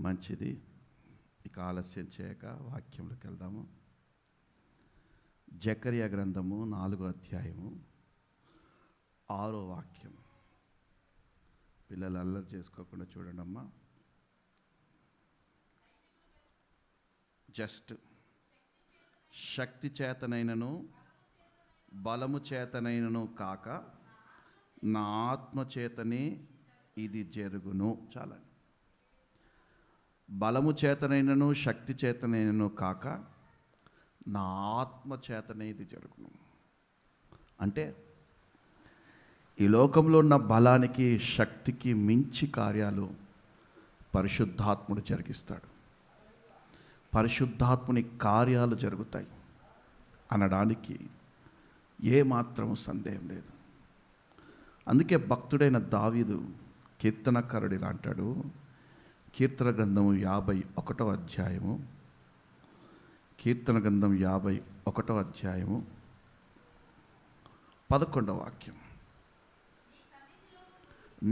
మంచిది. ఇక ఆలస్యం చేయక వాక్యంలోకి వెళ్దాము. జకర్యా గ్రంథము 4వ అధ్యాయము 6వ వాక్యం. పిల్లలు అల్లరి చేసుకోకుండా చూడండి అమ్మా. జస్ట్ శక్తి చేతనైనను బలము చేతనైనను కాక నా ఆత్మ చేతనే ఇది జరుగును. చాలా. బలము చేతనైనను శక్తి చేతనైనను కాక నా ఆత్మ చేతనే ఇది జరుగును. అంటే ఈ లోకంలో ఉన్న బలానికి శక్తికి మించి కార్యాలు పరిశుద్ధాత్ముడు జరిగిస్తాడు. పరిశుద్ధాత్ముని కార్యాలు జరుగుతాయి అనడానికి ఏమాత్రం సందేహం లేదు. అందుకే భక్తుడైన దావీదు కీర్తనకారుడు ఇలా అంటాడు. కీర్తన గ్రంథము 51వ అధ్యాయము, కీర్తన గ్రంథం 51వ అధ్యాయము 11వ వాక్యం.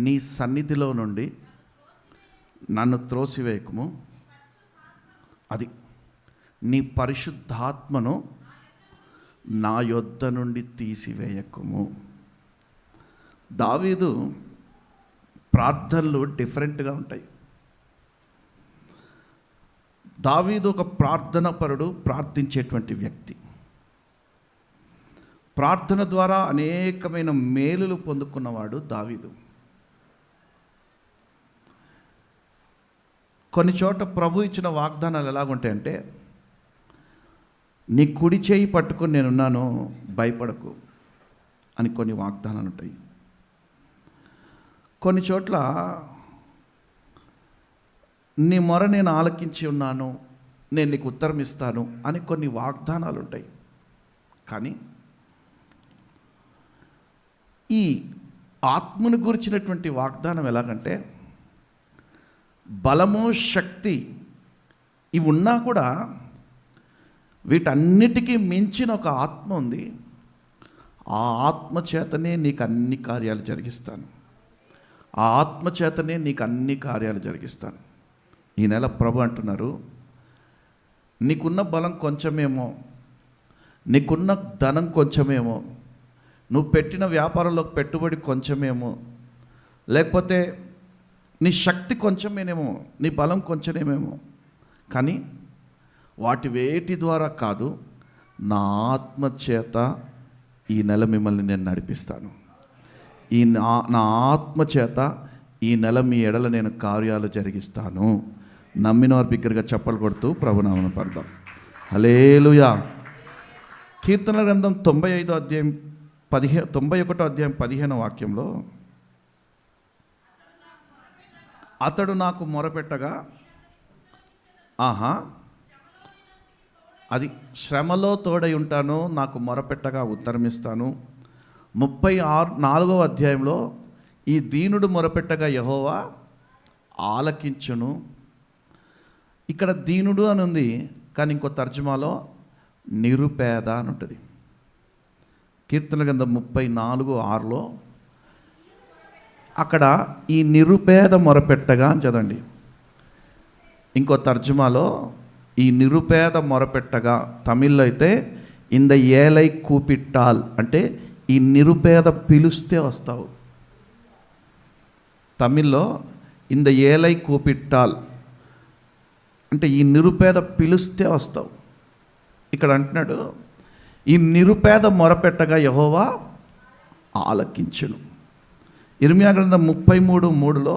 నీ సన్నిధిలో నుండి నన్ను త్రోసివేయకము, అది నీ పరిశుద్ధాత్మను నా యొద్ద నుండి తీసివేయకము. దావీదు ప్రార్థనలు డిఫరెంట్గా ఉంటాయి. దావీదు ఒక ప్రార్థన పరుడు, ప్రార్థించేటువంటి వ్యక్తి. ప్రార్థన ద్వారా అనేకమైన మేలులు పొందుకున్నవాడు దావీదు. కొన్ని చోట ప్రభు ఇచ్చిన వాగ్దానాలు ఎలాగుంటాయంటే, నీ కుడి చేయి పట్టుకొని నేనున్నాను, భయపడకు అని కొన్ని వాగ్దానాలు ఉంటాయి. కొన్ని చోట్ల నీ మొర నేను ఆలకించి ఉన్నాను, నేను నీకు ఉత్తరం ఇస్తాను అని కొన్ని వాగ్దానాలు ఉంటాయి. కానీ ఈ ఆత్మను గురించినటువంటి వాగ్దానం ఎలాగంటే, బలము శక్తి ఇవి ఉన్నా కూడా వీటన్నిటికీ మించిన ఒక ఆత్మ ఉంది. ఆ ఆత్మ చేతనే నీకు అన్ని కార్యాలు జరిగిస్తాను. ఆ ఆత్మ చేతనే నీకు అన్ని కార్యాలు జరిగిస్తాను. ఈ నెల ప్రభు అంటున్నారు, నీకున్న బలం కొంచెమేమో, నీకున్న ధనం కొంచెమేమో, నువ్వు పెట్టిన వ్యాపారంలో పెట్టుబడి కొంచెమేమో, లేకపోతే నీ శక్తి కొంచెమేనేమో, నీ బలం కొంచెమేమో, కానీ వాటి వేటి ద్వారా కాదు, నా ఆత్మ చేత ఈ నెల మిమ్మల్ని నేను నడిపిస్తాను. నా ఆత్మ చేత ఈ నెల మీ ఎడల నేను కార్యాలు జరిగిస్తాను. నమ్మిన వారు బిగ్గరగా చప్పలు కొడుతూ ప్రభునామమున పడదాం. హల్లెలూయా. కీర్తన గ్రంథం 91వ అధ్యాయం 15వ వాక్యంలో, అతడు నాకు మొరపెట్టగా, అది శ్రమలో తోడై ఉంటాను, నాకు మొరపెట్టగా ఉత్తరమిస్తాను. 34వ అధ్యాయంలో, ఈ దీనుడు మొరపెట్టగా యెహోవా ఆలకించును. ఇక్కడ దీనుడు అని ఉంది, కానీ ఇంకో తర్జుమాలో నిరుపేద అని ఉంటుంది. కీర్తన గ్రంథం 34:6లో అక్కడ ఈ నిరుపేద మొరపెట్టగా అని చదవండి. ఇంకో తర్జుమాలో ఈ నిరుపేద మొరపెట్టగా, తమిళ్లో అయితే ఇంద ఏలై కూపిట్టాల్ అంటే ఈ నిరుపేద పిలుస్తే వస్తావు. తమిళ్లో ఇంద ఏలై కూపిట్టాల్ అంటే ఈ నిరుపేద పిలుస్తే వస్తావు. ఇక్కడ అంటున్నాడు, ఈ నిరుపేద మొరపెట్టగా యెహోవా ఆలకించును. ఇర్మియా గ్రంథం 33:3లో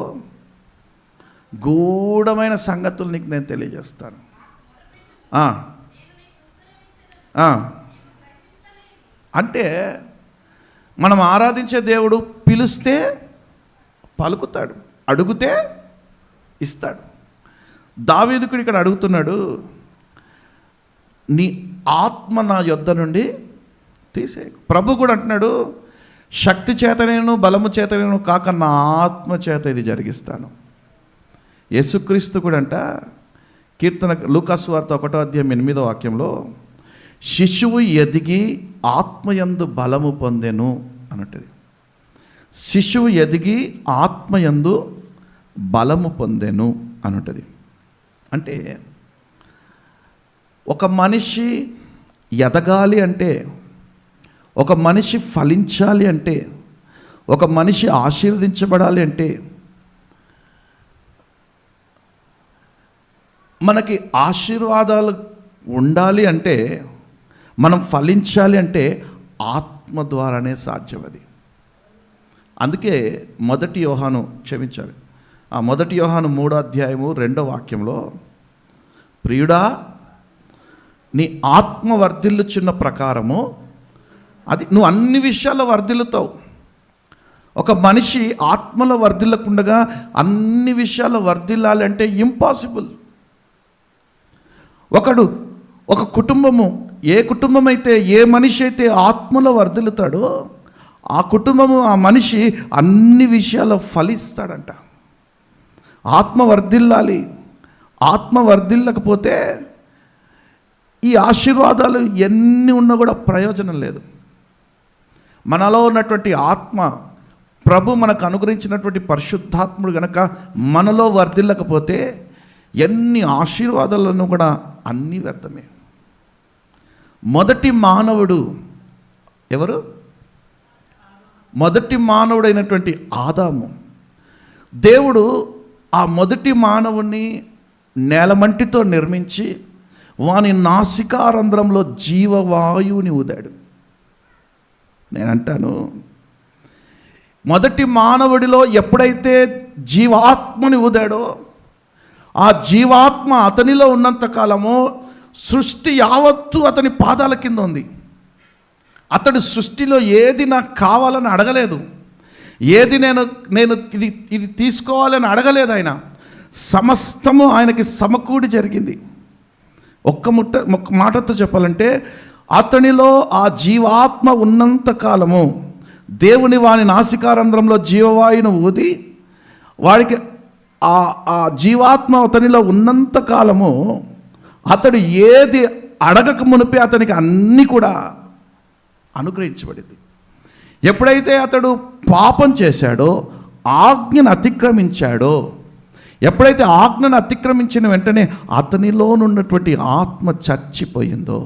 గూఢమైన సంగతులు నీకు నేను తెలియజేస్తాను. అంటే మనం ఆరాధించే దేవుడు పిలిస్తే పలుకుతాడు, అడుగుతే ఇస్తాడు. దావీదుకుడు ఇక్కడ అడుగుతున్నాడు, నీ ఆత్మ నా యొద్ద నుండి తీసే. ప్రభు కూడా అంటున్నాడు, శక్తి చేతనేను బలము చేతనేను కాక నా ఆత్మ చేత ఇది జరిగిస్తాను. యేసుక్రీస్తు కూడా అంట, కీర్తన లూకాసు వార్త 1వ అధ్యాయం 8వ వాక్యంలో, శిశువు ఎదిగి ఆత్మయందు బలము పొందెను అన్నట్టుది. శిశువు ఎదిగి ఆత్మయందు బలము పొందెను అని ఉంటుంది. అంటే ఒక మనిషి ఎదగాలి అంటే, ఒక మనిషి ఫలించాలి అంటే, ఒక మనిషి ఆశీర్వదించబడాలి అంటే, మనకి ఆశీర్వాదాలు ఉండాలి అంటే, మనం ఫలించాలి అంటే ఆత్మ ద్వారానే సాధ్యం అది. అందుకే మొదటి యోహాను 3:2 ప్రియుడా, నీ ఆత్మ వర్ధిల్లుచున్న ప్రకారము అది నువ్వు అన్ని విషయాల్లో వర్ధిల్లుతావు. ఒక మనిషి ఆత్మలో వర్ధిల్లకుండగా అన్ని విషయాల్లో వర్ధిల్లాలి అంటే ఇంపాసిబుల్. ఒక కుటుంబము, ఏ కుటుంబం అయితే, ఏ మనిషి అయితే ఆత్మలో వర్ధిల్లుతాడో ఆ కుటుంబము, ఆ మనిషి అన్ని విషయాల్లో ఫలిస్తాడంట. ఆత్మ వర్ధిల్లాలి. ఆత్మ వర్ధిల్లకపోతే ఈ ఆశీర్వాదాలు ఎన్ని ఉన్నా కూడా ప్రయోజనం లేదు. మనలో ఉన్నటువంటి ఆత్మ, ప్రభు మనకు అనుగ్రహించినటువంటి పరిశుద్ధాత్ముడు గనక మనలో వర్ధిల్లకపోతే ఎన్ని ఆశీర్వాదాలను కూడా అన్నీ వ్యర్థమే. మొదటి మానవుడు ఎవరు? మొదటి మానవుడైనటువంటి ఆదాము. దేవుడు ఆ మొదటి మానవుని నేలమంటితో నిర్మించి వాని నాసికారంధ్రంలో జీవవాయువుని ఊదాడు. నేనంటాను, మొదటి మానవుడిలో ఎప్పుడైతే జీవాత్మని ఊదాడో, ఆ జీవాత్మ అతనిలో ఉన్నంత కాలము సృష్టి యావత్తు అతని పాదాల కింద ఉంది. అతడు సృష్టిలో ఏది నాకు కావాలని అడగలేదు, ఏది నేను ఇది తీసుకోవాలని అడగలేదు. ఆయన సమస్తము ఆయనకి సమకూడి జరిగింది. ఒక్క మాటతో చెప్పాలంటే, అతనిలో ఆ జీవాత్మ ఉన్నంత కాలము దేవుని వాని నాసికారంధ్రంలో జీవవాయువును ఊది, వాడికి ఆ జీవాత్మ అతనిలో ఉన్నంత కాలము అతడు ఏది అడగక మునిపే అతనికి అన్నీ కూడా అనుగ్రహించబడింది. ఎప్పుడైతే అతడు పాపం చేశాడో, ఆజ్ఞను అతిక్రమించాడో, ఎప్పుడైతే ఆజ్ఞను అతిక్రమించిన వెంటనే అతనిలో ఉన్నటువంటి ఆత్మ చచ్చిపోయిందో,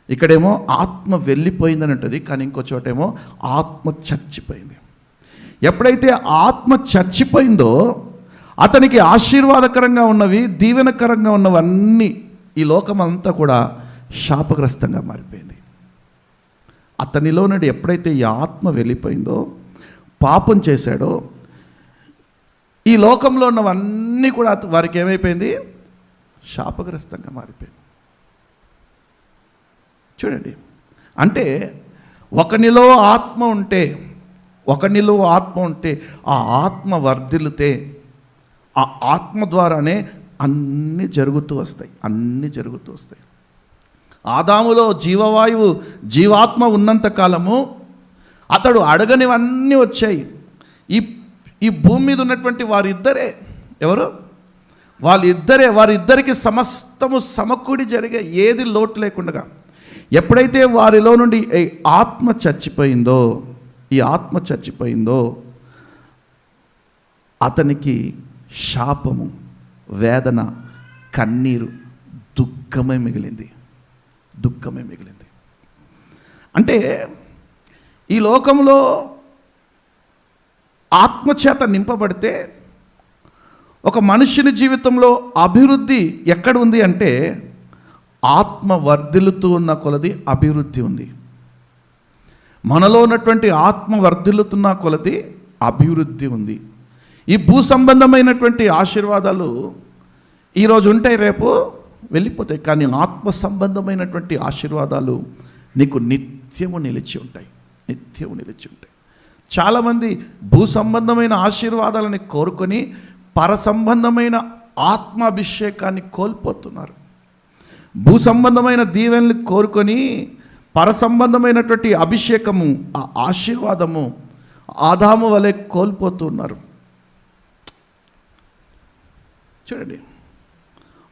ఇక్కడేమో ఆత్మ వెళ్ళిపోయిందని ఉంటుంది, కానీ ఇంకో చోటేమో ఆత్మ చచ్చిపోయింది. ఎప్పుడైతే ఆత్మ చచ్చిపోయిందో అతనికి ఆశీర్వాదకరంగా ఉన్నవి, దీవెనకరంగా ఉన్నవన్నీ ఈ లోకమంతా కూడా శాపగ్రస్తంగా మారిపోయింది. అతనిలో నుండి ఎప్పుడైతే ఈ ఆత్మ వెళ్ళిపోయిందో, పాపం చేశాడో, ఈ లోకంలో ఉన్నవన్నీ కూడా వారికి ఏమైపోయింది? శాపగ్రస్తంగా మారిపోయింది. చూడండి, అంటే ఒకనిలో ఆత్మ ఉంటే ఆ ఆత్మ వర్ధిల్లితే ఆ ఆత్మ ద్వారానే అన్నీ జరుగుతూ వస్తాయి. ఆదాములో జీవవాయువు, జీవాత్మ ఉన్నంత కాలము అతడు అడగనివన్నీ వచ్చాయి. ఈ భూమి మీద ఉన్నటువంటి వారిద్దరే ఎవరు? వారిద్దరికి సమస్తము సమకూడి జరిగే, ఏది లోటు లేకుండా. ఎప్పుడైతే వారిలో నుండి ఈ ఆత్మ చచ్చిపోయిందో అతనికి శాపము, వేదన, కన్నీరు, దుఃఖమే మిగిలింది. అంటే ఈ లోకంలో ఆత్మచేత నింపబడితే ఒక మనుషుని జీవితంలో అభివృద్ధి ఎక్కడ ఉంది అంటే, ఆత్మ వర్ధిల్లుతూ ఉన్న కొలది అభివృద్ధి ఉంది. మనలో ఉన్నటువంటి ఆత్మ వర్ధిల్లుతున్న కొలది అభివృద్ధి ఉంది. ఈ భూ సంబంధమైనటువంటి ఆశీర్వాదాలు ఈరోజు ఉంటాయి, రేపు వెళ్ళిపోతాయి. కానీ ఆత్మ సంబంధమైనటువంటి ఆశీర్వాదాలు నీకు నిత్యము నిలిచి ఉంటాయి. చాలామంది భూ సంబంధమైన ఆశీర్వాదాలని కోరుకొని పర సంబంధమైన ఆత్మాభిషేకాన్ని కోల్పోతున్నారు. భూ సంబంధమైన దీవెనలు కోరుకొని పర సంబంధమైనటువంటి అభిషేకము, ఆ ఆశీర్వాదము ఆదాము వలె కోల్పోతున్నారు. చూడండి,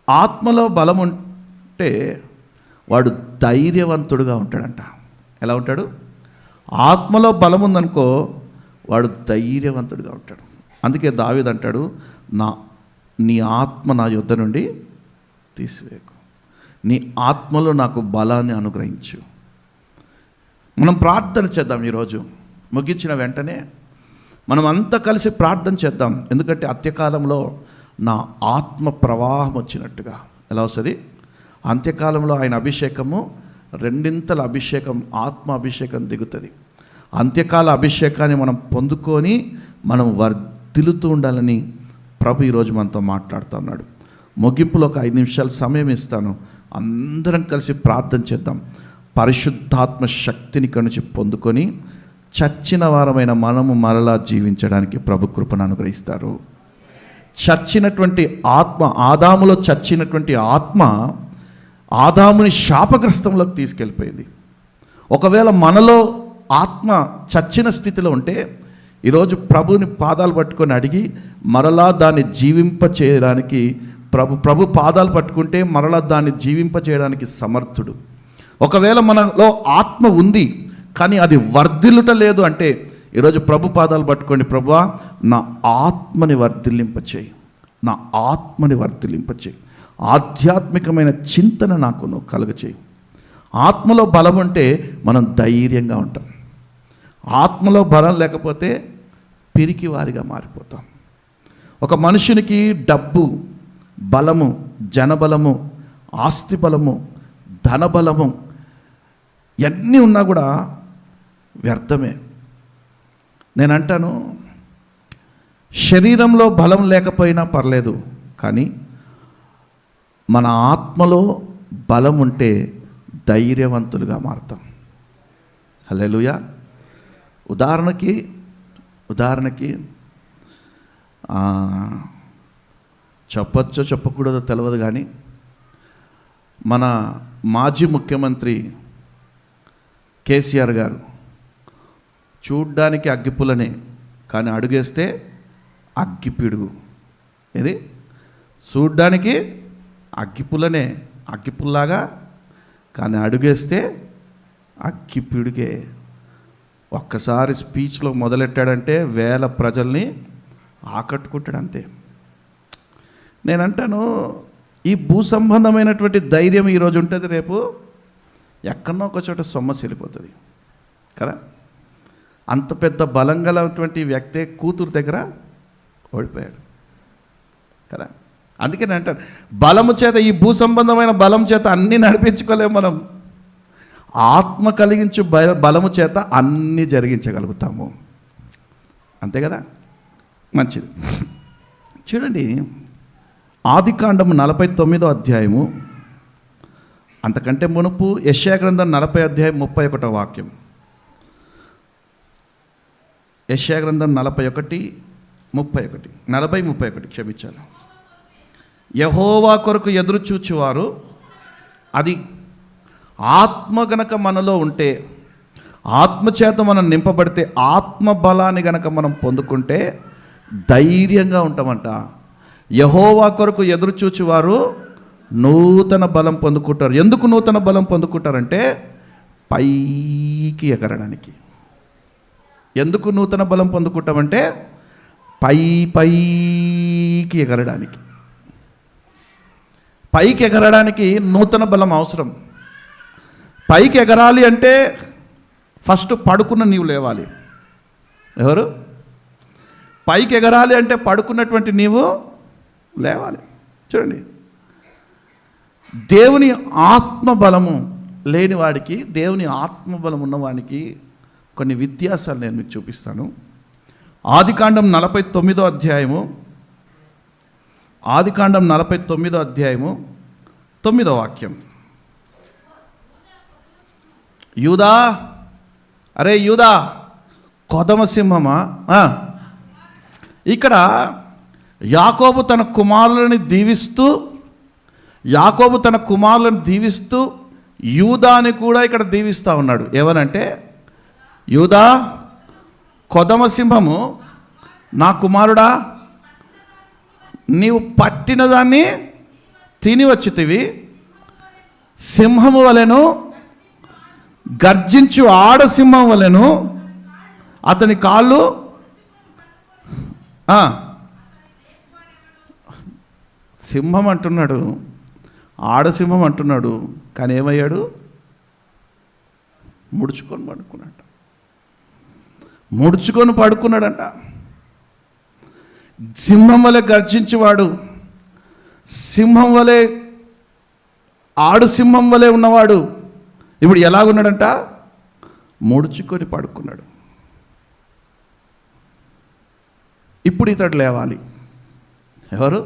ఆత్మలో బలం ఉంటే వాడు ధైర్యవంతుడుగా ఉంటాడంట. ఎలా ఉంటాడు? ఆత్మలో బలం ఉందనుకో వాడు ధైర్యవంతుడిగా ఉంటాడు. అందుకే దావీదు అంటాడు, నీ ఆత్మ నా యొద్ద నుండి తీసివేయకు, నీ ఆత్మలో నాకు బలాన్ని అనుగ్రహించు. మనం ప్రార్థన చేద్దాం. ఈరోజు ముగించిన వెంటనే మనం అంతా కలిసి ప్రార్థన చేద్దాం. ఎందుకంటే అంత్యకాలంలో నా ఆత్మ ప్రవాహం వచ్చినట్టుగా ఎలా వస్తుంది? అంత్యకాలంలో ఆయన అభిషేకము రెండింతల అభిషేకం, ఆత్మ అభిషేకం దిగుతుంది. అంత్యకాల అభిషేకాన్ని మనం పొందుకొని మనం వర్ధిల్లుతూ ఉండాలని ప్రభు ఈరోజు మనతో మాట్లాడుతున్నాడు. ముగింపులో ఒక 5 నిమిషాలు సమయం ఇస్తాను. అందరం కలిసి ప్రార్థన చేద్దాం. పరిశుద్ధాత్మ శక్తిని ఇక్కడి నుంచి పొందుకొని చచ్చిన వారమైన మనము మరలా జీవించడానికి ప్రభు కృపను అనుగ్రహిస్తారు. చచ్చినటువంటి ఆత్మ, ఆదాములో చచ్చినటువంటి ఆత్మ ఆదాముని శాపగ్రస్తంలోకి తీసుకెళ్ళిపోయింది. ఒకవేళ మనలో ఆత్మ చచ్చిన స్థితిలో ఉంటే ఈరోజు ప్రభుని పాదాలు పట్టుకొని అడిగి మరలా దాన్ని జీవింప చేయడానికి ప్రభు పాదాలు పట్టుకుంటే మరలా దాన్ని జీవింప చేయడానికి సమర్థుడు. ఒకవేళ మనలో ఆత్మ ఉంది కానీ అది వర్ధిల్లుట లేదు అంటే ఈరోజు ప్రభు పాదాలు పట్టుకోండి. ప్రభువా, నా ఆత్మని వర్ధిల్లింపచేయి, నా ఆత్మని వర్ధిల్లింపచేయి, ఆధ్యాత్మికమైన చింతన నాకు నువ్వు కలుగచేయి. ఆత్మలో బలం ఉంటే మనం ధైర్యంగా ఉంటాం. ఆత్మలో బలం లేకపోతే పిరికి వారిగా మారిపోతాం. ఒక మనుషునికి డబ్బు, బలము, జనబలము, ఆస్తి బలము, ధనబలము ఇవన్నీ ఉన్నా కూడా వ్యర్థమే. నేను అంటాను, శరీరంలో బలం లేకపోయినా పర్లేదు, కానీ మన ఆత్మలో బలం ఉంటే ధైర్యవంతులుగా మారుతాం. హల్లెలూయా. ఉదాహరణకి చెప్పచ్చో చెప్పకూడదో తెలియదు, కానీ మన మాజీ ముఖ్యమంత్రి కేసీఆర్ గారు చూడ్డానికి అగ్గిపుల్లనే, కానీ అడుగేస్తే అగ్గిపిడుగు. ఇది చూడ్డానికి అగ్గిపుల్లనే, అగ్గిపుల్లాగా, కానీ అడుగేస్తే అగ్గిపిడుగే. ఒక్కసారి స్పీచ్లో మొదలెట్టాడంటే వేల ప్రజల్ని ఆకట్టుకుంటాడు అంతే. నేనంటాను, ఈ భూ సంబంధమైనటువంటి ధైర్యం ఈరోజు ఉంటుంది, రేపు ఎక్కడో ఒక చోట సొమ్మసి వెళ్ళిపోతుంది కదా. అంత పెద్ద బలం గలటువంటి వ్యక్తే కూతురు దగ్గర ఓడిపోయాడు కదా. అందుకే నేను అంటాను, బలము చేత, ఈ భూ సంబంధమైన బలం చేత అన్నీ నడిపించుకోలేము మనం. ఆత్మ కలిగించు బలము చేత అన్నీ జరిగించగలుగుతాము. అంతే కదా. మంచిది. చూడండి, ఆదికాండము 49వ అధ్యాయము, అంతకంటే మునుపు యెషయా గ్రంథం 40 అధ్యాయం 31వ వాక్యం. యెషయా గ్రంథం 40-31 క్షమించాలి. యెహోవా కొరకు ఎదురు చూచువారు, అది ఆత్మ గనక మనలో ఉంటే, ఆత్మచేత మనం నింపబడితే, ఆత్మ బలాన్ని గనక మనం పొందుకుంటే ధైర్యంగా ఉంటామంట. యెహోవా కొరకు ఎదురు చూచువారు నూతన బలం పొందుకుంటారు. ఎందుకు నూతన బలం పొందుకుంటారంటే పైకి ఎగరడానికి. ఎందుకు నూతన బలం పొందుకుంటామంటే పైకి ఎగరడానికి. పైకి ఎగరడానికి నూతన బలం అవసరం. పైకి ఎగరాలి అంటే ఫస్ట్ పడుకున్న నీవు లేవాలి. ఎవరు? పైకి ఎగరాలి అంటే పడుకున్నటువంటి నీవు లేవాలి. చూడండి, దేవుని ఆత్మబలము లేని వాడికి, దేవుని ఆత్మబలం ఉన్నవాడికి కొన్ని వ్యత్యాసాలు నేను మీకు చూపిస్తాను. ఆదికాండం 49వ అధ్యాయము, ఆదికాండం 49వ అధ్యాయము 9వ వాక్యం. యూదా, అరే యూదా కొదమ సింహమా. ఇక్కడ యాకోబు తన కుమారులను దీవిస్తూ యూదాని కూడా ఇక్కడ దీవిస్తూ ఉన్నాడు. ఏమనంటే, యూదా కొదమ సింహము, నా కుమారుడా, నీవు పట్టిన దాన్ని తిని వచ్చితివి, సింహము వలెను, గర్జించు ఆడసింహం వలెను అతని కాళ్ళు సింహం అంటున్నాడు, ఆడసింహం అంటున్నాడు, కానీ ఏమయ్యాడు? ముడుచుకొని పడుకున్నాడంట. సింహం వలె గర్జించేవాడు, సింహం వలె, ఆడు సింహం వలె ఉన్నవాడు ఇప్పుడు ఎలాగున్నాడంట? ముడుచుకొని పడుకున్నాడు. ఇప్పుడు ఇతడు లేవాలి. ఎవరు?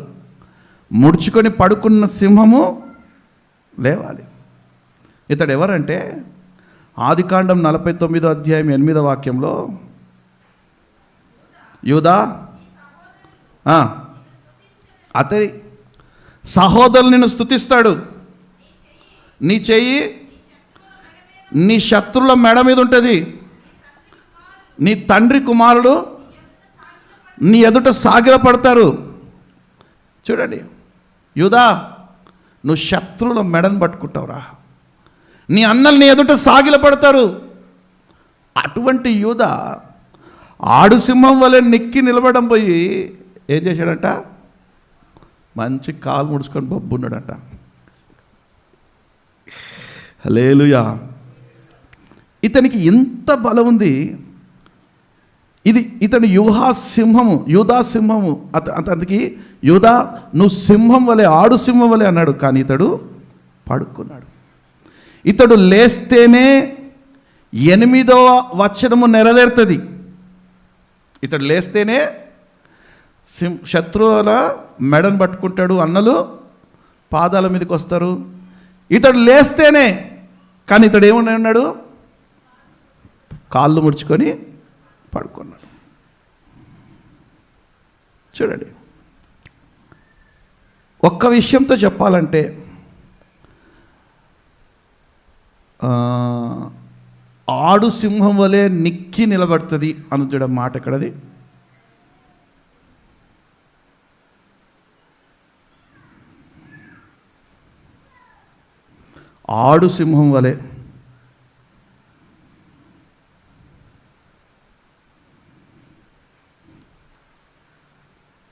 ముడుచుకొని పడుకున్న సింహము లేవాలి. ఇతడు ఎవరంటే ఆదికాండం 49వ అధ్యాయం 8వ వాక్యంలో, యూదా అతని సహోదరులు నిన్ను స్తుతిస్తాడు, నీ చెయ్యి నీ శత్రుల మెడ మీద ఉంటుంది, నీ తండ్రి కుమారుడు నీ ఎదుట సాగిలపడతారు. చూడండి, యూదా నువ్వు శత్రువుల మెడను పట్టుకుంటావురా, నీ అన్నలు నీ ఎదుట సాగిలపడతారు. అటువంటి యూదా ఆడు సింహం వలె నిక్కి నిలబడడం పోయి ఏం చేశాడంట? మంచి కాలు ముడుచుకొని బొబ్బున్నాడంట. హల్లెలూయా. ఇతనికి ఎంత బలం ఉంది! ఇతను యూదా సింహము. అతనికి యూదా నువ్వు సింహం వలె, ఆడు సింహం వలె అన్నాడు, కానీ ఇతడు పడుకున్నాడు. ఇతడు లేస్తేనే 8వ వచనము నెరవేరుతుంది. ఇతడు లేస్తేనే శత్రువుల మెడను పట్టుకుంటాడు, అన్నలు పాదాల మీదకి వస్తారు. ఇతడు లేస్తేనే, కానీ ఇతడు ఏమన్నాడు? కాళ్ళు ముడుచుకొని పడుకున్నాడు. చూడండి, ఒక్క విషయంతో చెప్పాలంటే ఆడు సింహం వలె నిక్కి నిలబడుతుంది అనుచడం మాట ఎక్కడది? ఆడు సింహం వలె.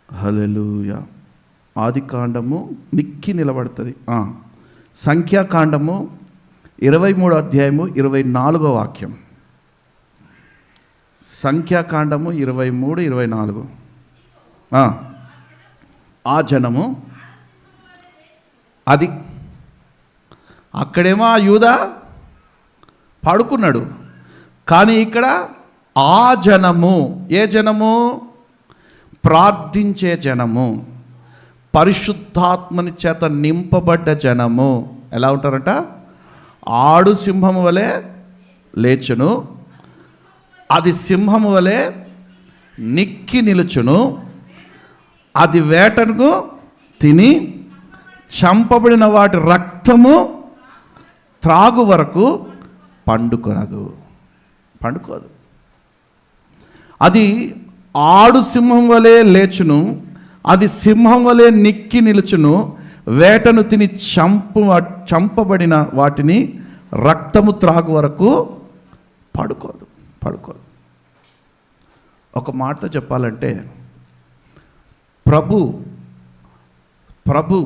హల్లెలూయా. ఆదికాండము నిక్కి నిలబడుతుంది. సంఖ్యాకాండము 23వ అధ్యాయము 24వ వాక్యం. సంఖ్యాకాండము 23, 24. ఆ జనము అది అక్కడేమో ఆ యూదా పడుకున్నాడు, కానీ ఇక్కడ ఆ జనము, ఏ జనము? ప్రార్థించే జనము, పరిశుద్ధాత్మని చేత నింపబడ్డ జనము. ఎలా ఉంటారంట? ఆడు సింహము వలె లేచును, అది సింహము వలె నిక్కి నిలుచును, అది వేటను తిని చంపబడిన వాటి రక్తము త్రాగు వరకు పండుకోదు. అది ఆడు సింహం వలె లేచును, అది సింహం వలె నిక్కి నిలుచును, వేటను తిని చంపబడిన వాటిని రక్తము త్రాగు వరకు పడుకోదు. ఒక మాటతో చెప్పాలంటే ప్రభు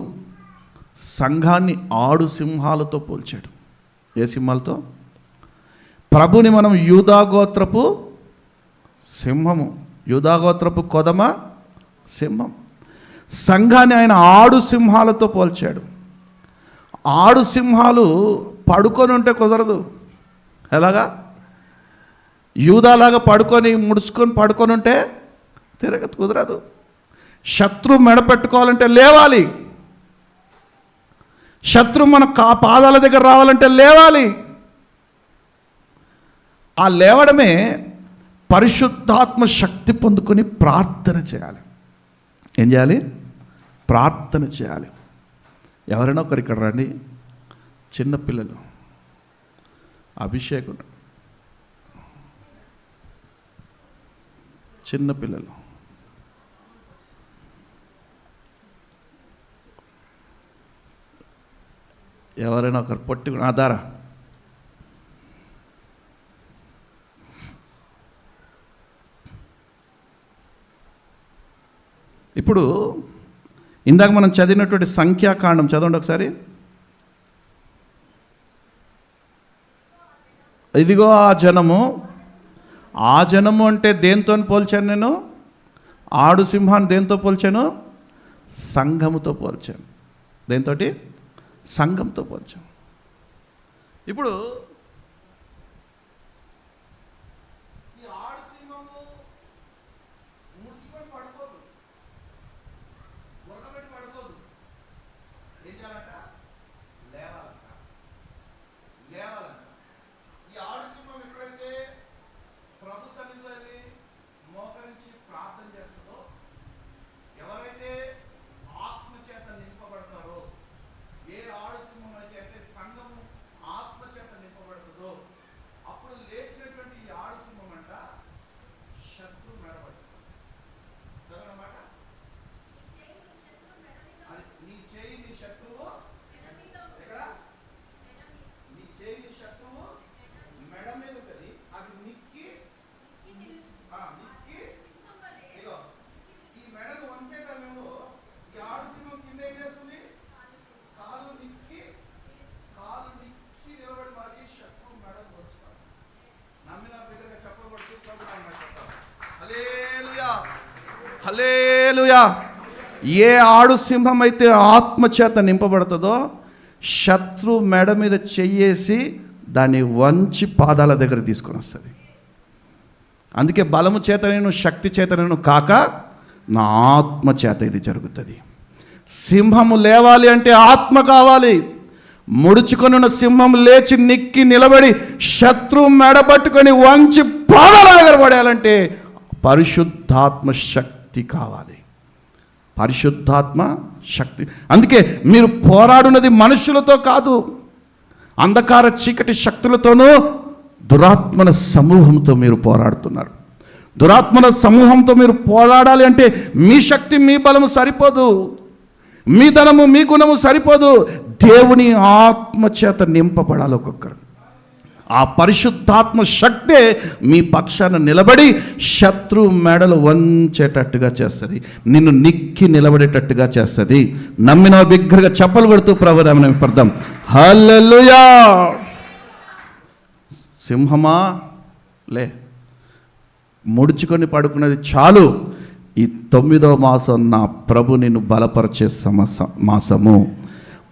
సంఘాన్ని ఆడు సింహాలతో పోల్చాడు. ఏ సింహాలతో? ప్రభుని మనం యూదాగోత్రపు సింహము, యూదాగోత్రపు కొదమ సింహం. సంఘాన్ని ఆయన ఆడు సింహాలతో పోల్చాడు. ఆడు సింహాలు పడుకొని ఉంటే కుదరదు. ఎలాగా? యూదాలాగా ముడుచుకొని పడుకొని ఉంటే కుదరదు. శత్రు మెడ పెట్టుకోవాలంటే లేవాలి. శత్రు మన పాదాల దగ్గర రావాలంటే లేవాలి. ఆ లేవడమే పరిశుద్ధాత్మ శక్తి పొందుకొని ప్రార్థన చేయాలి. ఏం చేయాలి? ప్రార్థన చేయాలి. ఎవరైనా ఒకరు ఇక్కడ రండి, చిన్నపిల్లలు, అభిషేకం, చిన్నపిల్లలు, ఎవరైనా ఒకరు పొట్టి ఆధారా ఇప్పుడు ఇందాక మనం చదివినటువంటి సంఖ్యాకాండం చదవండి ఒకసారి. ఇదిగో ఆ జనము అంటే దేంతో పోల్చాను నేను? ఆడు సింహాన్ని దేంతో పోల్చాను? సంఘముతో పోల్చాను. దేంతో? సంఘంతో పోల్చాను. ఇప్పుడు ఈ ఆడు సింహము ముడుచుకొని పడుకోదు, ఉడకబెట్టి పడుకోదు. ఏం చేయాలంట? లేవాలంట. ఈ ఆడు సింహం ఎప్పుడైతే ప్రభు సన్నిధిలో వెళ్ళి మోకరించి ప్రార్థన చేస్తుందో, ఎవరైతే ఆత్మ చేత నింపబడతారో, ఏ ఆడు సింహం అయితే సంఘము ఆత్మ చేత నింపబడుతుందో, అప్పుడు లేచినటువంటి ఈ ఆడు సింహం అంట శత్రువు మెడబడుతుంది. అన్నమాట అది నీ చేయి నీ శత్రువు ఎక్కడ? నీ చేయి నీ శత్రువు మెడ మీద ఉంటుంది. అది నిక్కి ఇగో ఈ మెడను వంచేటమేమో ఈ ఆడు సింహం కింద ఏం చేస్తుంది? కాలు నిక్కి నిలబడి మరి శత్రువు మెడను వంచుతాడు. నమ్మిన దగ్గరగా చెప్పబడుతూ హల్లెలూయా, హల్లెలూయా. ఏ ఆడు సింహం అయితే ఆత్మ చేత నింపబడుతుందో, శత్రు మెడ మీద చెయ్యేసి దాన్ని వంచి పాదాల దగ్గర తీసుకొని వస్తుంది. అందుకే బలము చేత నేను, శక్తి చేత నేను కాక నా ఆత్మ చేత ఇది జరుగుతుంది. సింహము లేవాలి అంటే ఆత్మ కావాలి. ముడుచుకొని ఉన్న సింహం లేచి నిక్కి నిలబడి శత్రు మెడబట్టుకొని వంచి పాదాల దగ్గర పడేయాలంటే పరిశుద్ధాత్మ శక్తి కావాలి. పరిశుద్ధాత్మ శక్తి. అందుకే మీరు పోరాడున్నది మనుషులతో కాదు, అంధకార చీకటి శక్తులతోనూ దురాత్మల సమూహంతో మీరు పోరాడుతున్నారు. దురాత్మల సమూహంతో మీరు పోరాడాలి అంటే మీ శక్తి మీ బలము సరిపోదు, మీ ధనము మీ గుణము సరిపోదు. దేవుని ఆత్మ చేత నింపబడాలి ఒక్కొక్కరు. ఆ పరిశుద్ధాత్మ శక్తే మీ పక్షాన నిలబడి శత్రు మెడలు వంచేటట్టుగా చేస్తుంది, నిన్ను నిక్కి నిలబడేటట్టుగా చేస్తుంది. నమ్మిన బిగ్గరగా చప్పలు కొడుతూ ప్రభునామమున పడదాం. హల్లెలూయా. సింహమా లే, ముడుచుకొని పడుకున్నది చాలు. ఈ 9వ మాసం నా ప్రభు నిన్ను బలపరిచే మాసము.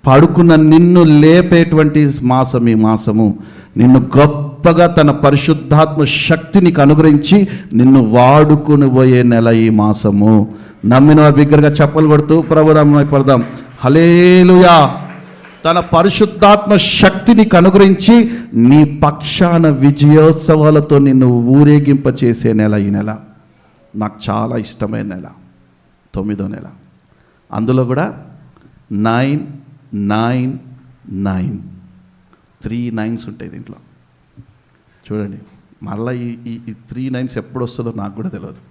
పడుకున్న నిన్ను లేపేటువంటి మాసం ఈ మాసము. నిన్ను గొప్పగా తన పరిశుద్ధాత్మ శక్తిని అనుగ్రహించి నిన్ను వాడుకుని పోయే నెల ఈ మాసము. నమ్మిన బిగ్గరగా చప్పలు కొడుతూ ప్రభునామమున పడదాం. హల్లెలూయా. తన పరిశుద్ధాత్మ శక్తిని అనుగ్రహించి నీ పక్షాన విజయోత్సవాలతో నిన్ను ఊరేగింప చేసే నెల ఈ నెల. నాకు చాలా ఇష్టమైన నెల 9వ నెల. అందులో కూడా 999 3 9s ఉంటాయి దీంట్లో. చూడండి, మళ్ళీ ఈ 3 9s ఎప్పుడు వస్తుందో నాకు కూడా తెలియదు.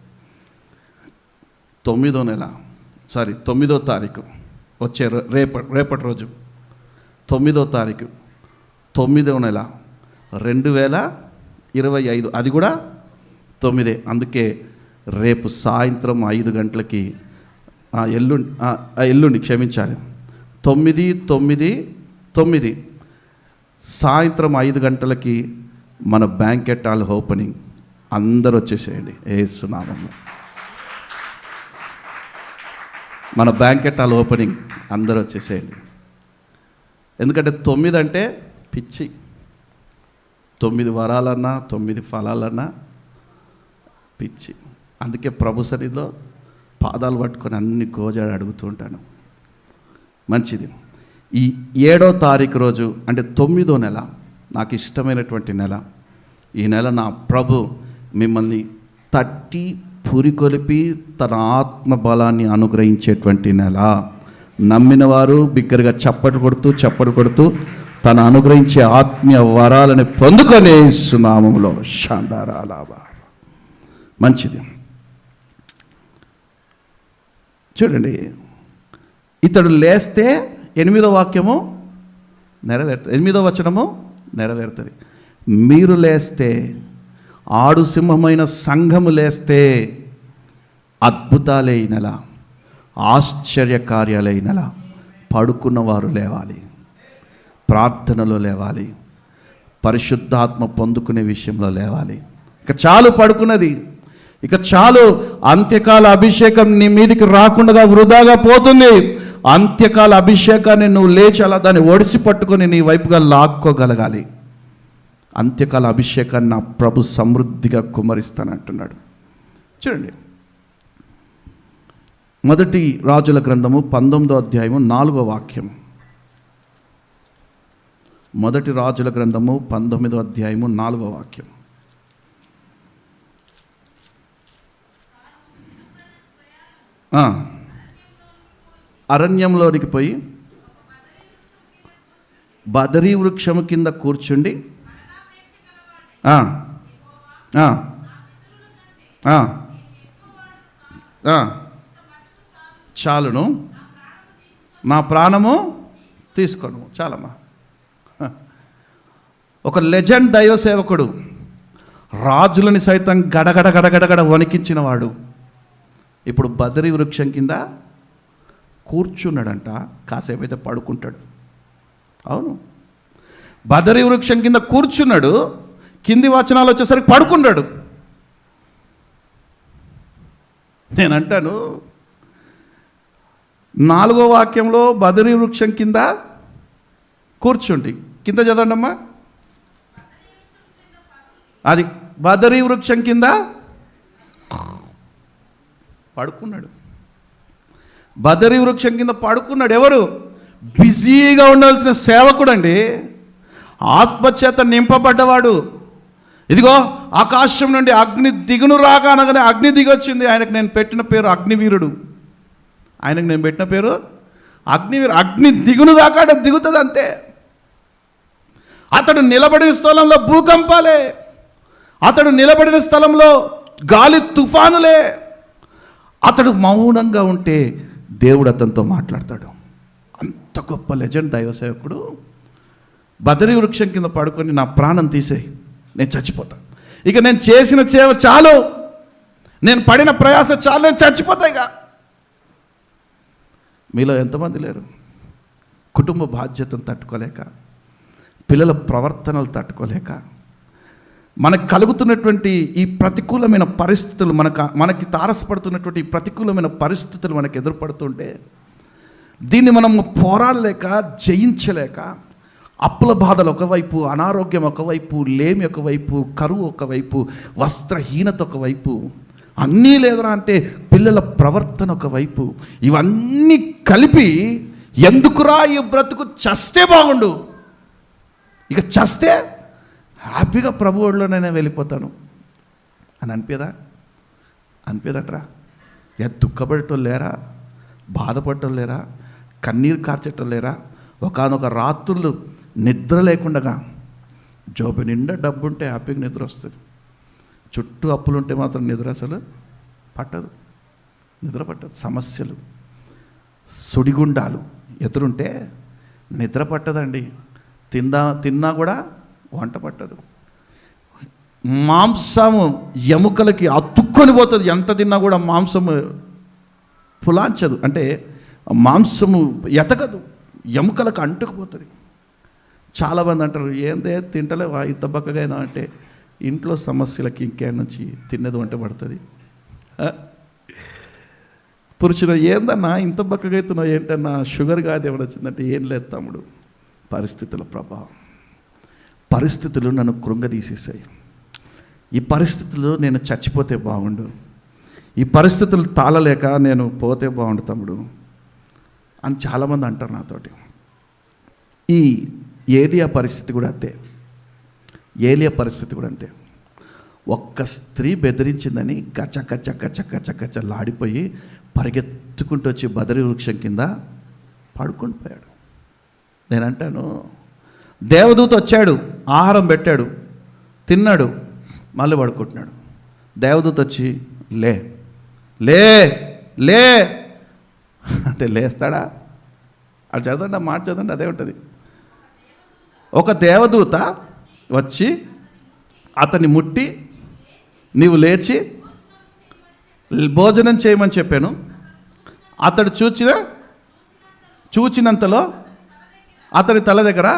9వ నెల, 9వ తారీఖు వచ్చే రేపటి రోజు 9వ తారీఖు 9వ నెల 2025. అది కూడా 9. అందుకే రేపు సాయంత్రం 5 గంటలకి ఎల్లుండి క్షమించాలి 9/9/9 సాయంత్రం 5 గంటలకి మన బ్యాంకెట్ హాల్ ఓపెనింగ్. అందరూ వచ్చేసేయండి యేసు నామములో. మన బ్యాంకెట్ హాల్ ఓపెనింగ్ అందరూ వచ్చేసేయండి. ఎందుకంటే 9 అంటే పిచ్చి. 9 వరాలన్నా 9 ఫలాలన్నా పిచ్చి. అందుకే ప్రభు సన్నిధిలో పాదాలు పట్టుకొని అన్ని గోజాడు అడుగుతూ ఉంటాను. మంచిది. ఈ 7వ తారీఖు రోజు అంటే 9వ నెల నాకు ఇష్టమైనటువంటి నెల. ఈ నెల నా ప్రభు మిమ్మల్ని తట్టి పురికొలిపి తన ఆత్మ బలాన్ని అనుగ్రహించేటువంటి నెల. నమ్మిన వారు బిగ్గరగా చప్పట్లు కొడుతూ తను అనుగ్రహించే ఆత్మీయ వరాలని పొందుకొనే సునామములో షాండారాలాబా. మంచిది. చూడండి, ఇతడు లేస్తే 8వ వాక్యము నెరవేరుతుంది, 8వ వచనము నెరవేరుతుంది. మీరు లేస్తే, ఆడు సింహమైన సంఘము లేస్తే అద్భుతాలే ఈ నెల. ఆశ్చర్య కార్యాలైన పడుకున్న వారు లేవాలి, ప్రార్థనలో లేవాలి, పరిశుద్ధాత్మ పొందుకునే విషయంలో లేవాలి. ఇక చాలు పడుకున్నది, ఇక చాలు. అంత్యకాల అభిషేకం నీ మీదికి రాకుండా వృధాగా పోతుంది. అంత్యకాల అభిషేకాన్ని నువ్వు లేచి అలా దాన్ని ఒడిసి పట్టుకొని నీ వైపుగా లాక్కోగలగాలి. అంత్యకాల అభిషేకాన్ని నా ప్రభు సమృద్ధిగా కుమ్మరిస్తానంటున్నాడు. చూడండి, మొదటి రాజుల గ్రంథము 19వ అధ్యాయము 4వ వాక్యం. మొదటి రాజుల గ్రంథము 19వ అధ్యాయము 4వ వాక్యం. అరణ్యంలోనికి పోయి బదరీ వృక్షము కింద కూర్చుండి చాలును, నా ప్రాణము తీసుకోను. చాలమ్మా. ఒక లెజెండ్ దైవ సేవకుడు, రాజులని సైతం గడగడ గడగడగడ వణికించిన వాడు ఇప్పుడు బదరీ వృక్షం కింద కూర్చున్నాడంట. కాసేపు అయితే పడుకుంటాడు. అవును, బదరీ వృక్షం కింద కూర్చున్నాడు. కింది వచనాలు వచ్చేసరికి పడుకున్నాడు. నేనంటాను, 4వ వాక్యంలో బదరీ వృక్షం కింద కూర్చుండి, కింద చదవండి అమ్మా. అది బదరీ వృక్షం కింద పడుకున్నాడు. బదరీ వృక్షం కింద పడుకున్నాడు. ఎవరు? బిజీగా ఉండాల్సిన సేవకుడు అండి, ఆత్మచేత నింపబడ్డవాడు. ఇదిగో ఆకాశం నుండి అగ్ని దిగును రాగా అనగానే అగ్ని దిగొచ్చింది. ఆయనకు నేను పెట్టిన పేరు అగ్నివీరుడు. ఆయనకు నేను పెట్టిన పేరు అగ్నివీరుడు. అగ్ని దిగును కాక దిగుతుంది అంతే. అతడు నిలబడిన స్థలంలో భూకంపాలే, అతడు నిలబడిన స్థలంలో గాలి తుఫానులే. అతడు మౌనంగా ఉంటే దేవుడు అతనితో మాట్లాడతాడు. అంత గొప్ప లెజెండ్ దైవ సేవకుడు బదరీ వృక్షం కింద పడుకొని నా ప్రాణం తీసేయి, నేను చచ్చిపోతా, ఇక నేను చేసిన సేవ చాలు, నేను పడిన ప్రయాస చాలు, నేను చచ్చిపోతాయిగా. మీలో ఎంతమంది లేరు కుటుంబ బాధ్యతను తట్టుకోలేక, పిల్లల ప్రవర్తనలు తట్టుకోలేక, మనకు కలుగుతున్నటువంటి ఈ ప్రతికూలమైన పరిస్థితులు, మనకి తారసపడుతున్నటువంటి ఈ ప్రతికూలమైన పరిస్థితులు మనకు ఎదురుపడుతుంటే దీన్ని మనము పోరాడలేక, జయించలేక, అప్పుల బాధలు ఒకవైపు, అనారోగ్యం ఒకవైపు, లేమి ఒకవైపు, కరువు ఒకవైపు, వస్త్రహీనత ఒకవైపు, అన్నీ లేదరా అంటే పిల్లల ప్రవర్తన ఒకవైపు, ఇవన్నీ కలిపి ఎందుకురా ఈ బ్రతుకు, చస్తే బాగుండు, ఇక చస్తే హ్యాపీగా ప్రభు ఒడిలోనే వెళ్ళిపోతాను అని అనిపేదట్రా? దుఃఖపడటం లేరా, బాధపడటం లేరా, కన్నీరు కార్చటం లేరా? ఒకానొక రాత్రులు నిద్ర లేకుండా, జోబు నిండా డబ్బు ఉంటే హ్యాపీగా నిద్ర వస్తుంది, చుట్టూ అప్పులు ఉంటే మాత్రం నిద్ర అసలు పట్టదు, నిద్ర పట్టదు. సమస్యలు, సుడిగుండాలు ఎదురుంటే నిద్ర పట్టదండి. తిన్నా కూడా వంట పట్టదు. మాంసము ఎముకలకి అతుక్కొని పోతుంది. ఎంత తిన్నా కూడా మాంసము పులాంచదు, అంటే మాంసము ఎతకదు, ఎముకలకు అంటుకుపోతుంది. చాలామంది అంటారు, ఏందే తింటలేవా ఇంత బక్కగైనా అంటే, ఇంట్లో సమస్యలకి ఇంకే నుంచి తిన్నది వంట పడుతుంది. పురుషుడు, ఏందన్నా ఇంత బక్కగా అవుతున్నావు ఏంటన్నా, షుగర్ కాదు ఏమైనా వచ్చిందంటే, ఏం లేదు తమ్ముడు, పరిస్థితుల ప్రభావం. పరిస్థితులు నన్ను కృంగదీసేసాయి. ఈ పరిస్థితులు నేను చచ్చిపోతే బాగుండు, ఈ పరిస్థితులు తాళలేక నేను పోతే బాగుండు తమ్ముడు అని చాలామంది అంటారు నాతోటి. ఈ ఏలియా పరిస్థితి కూడా అంతే. ఒక్క స్త్రీ బెదిరించిందని గచ్చ గచ్చ గచ్చ గచ్చ గచ్చ లాడిపోయి పరిగెత్తుకుంటూ వచ్చి బదరీ వృక్షం కింద పడుకొని పోయాడు. నేనంటాను, దేవదూత వచ్చాడు, ఆహారం పెట్టాడు, తిన్నాడు, మళ్ళీ పడుకుంటున్నాడు. దేవదూత వచ్చి లే లే లే అంటే లేస్తాడా? అది చదవండి, ఆ మాట చదవండి, అదే ఉంటుంది. ఒక దేవదూత వచ్చి అతన్ని ముట్టి, నీవు లేచి భోజనం చేయమని చెప్పాను, అతడు చూచినంతలో అతడి తల దగ్గర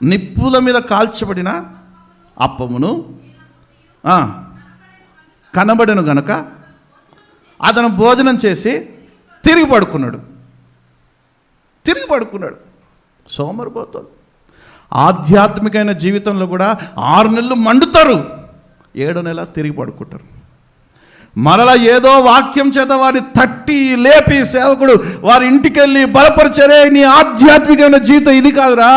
నిప్పుల మీద కాల్చబడిన అప్పమును కనబడను గనుక అతను భోజనం చేసి తిరిగి పడుకున్నాడు. సోమరిపోతాడు. ఆధ్యాత్మికమైన జీవితంలో కూడా 6 నెలలు మండుతారు, 7వ నెల తిరిగి పడుకుంటారు. మరలా ఏదో వాక్యం చేత వారిని తట్టి లేపి సేవకుడు వారి ఇంటికి వెళ్ళి బలపరిచరే, నీ ఆధ్యాత్మికమైన జీవితం ఇది కాదురా,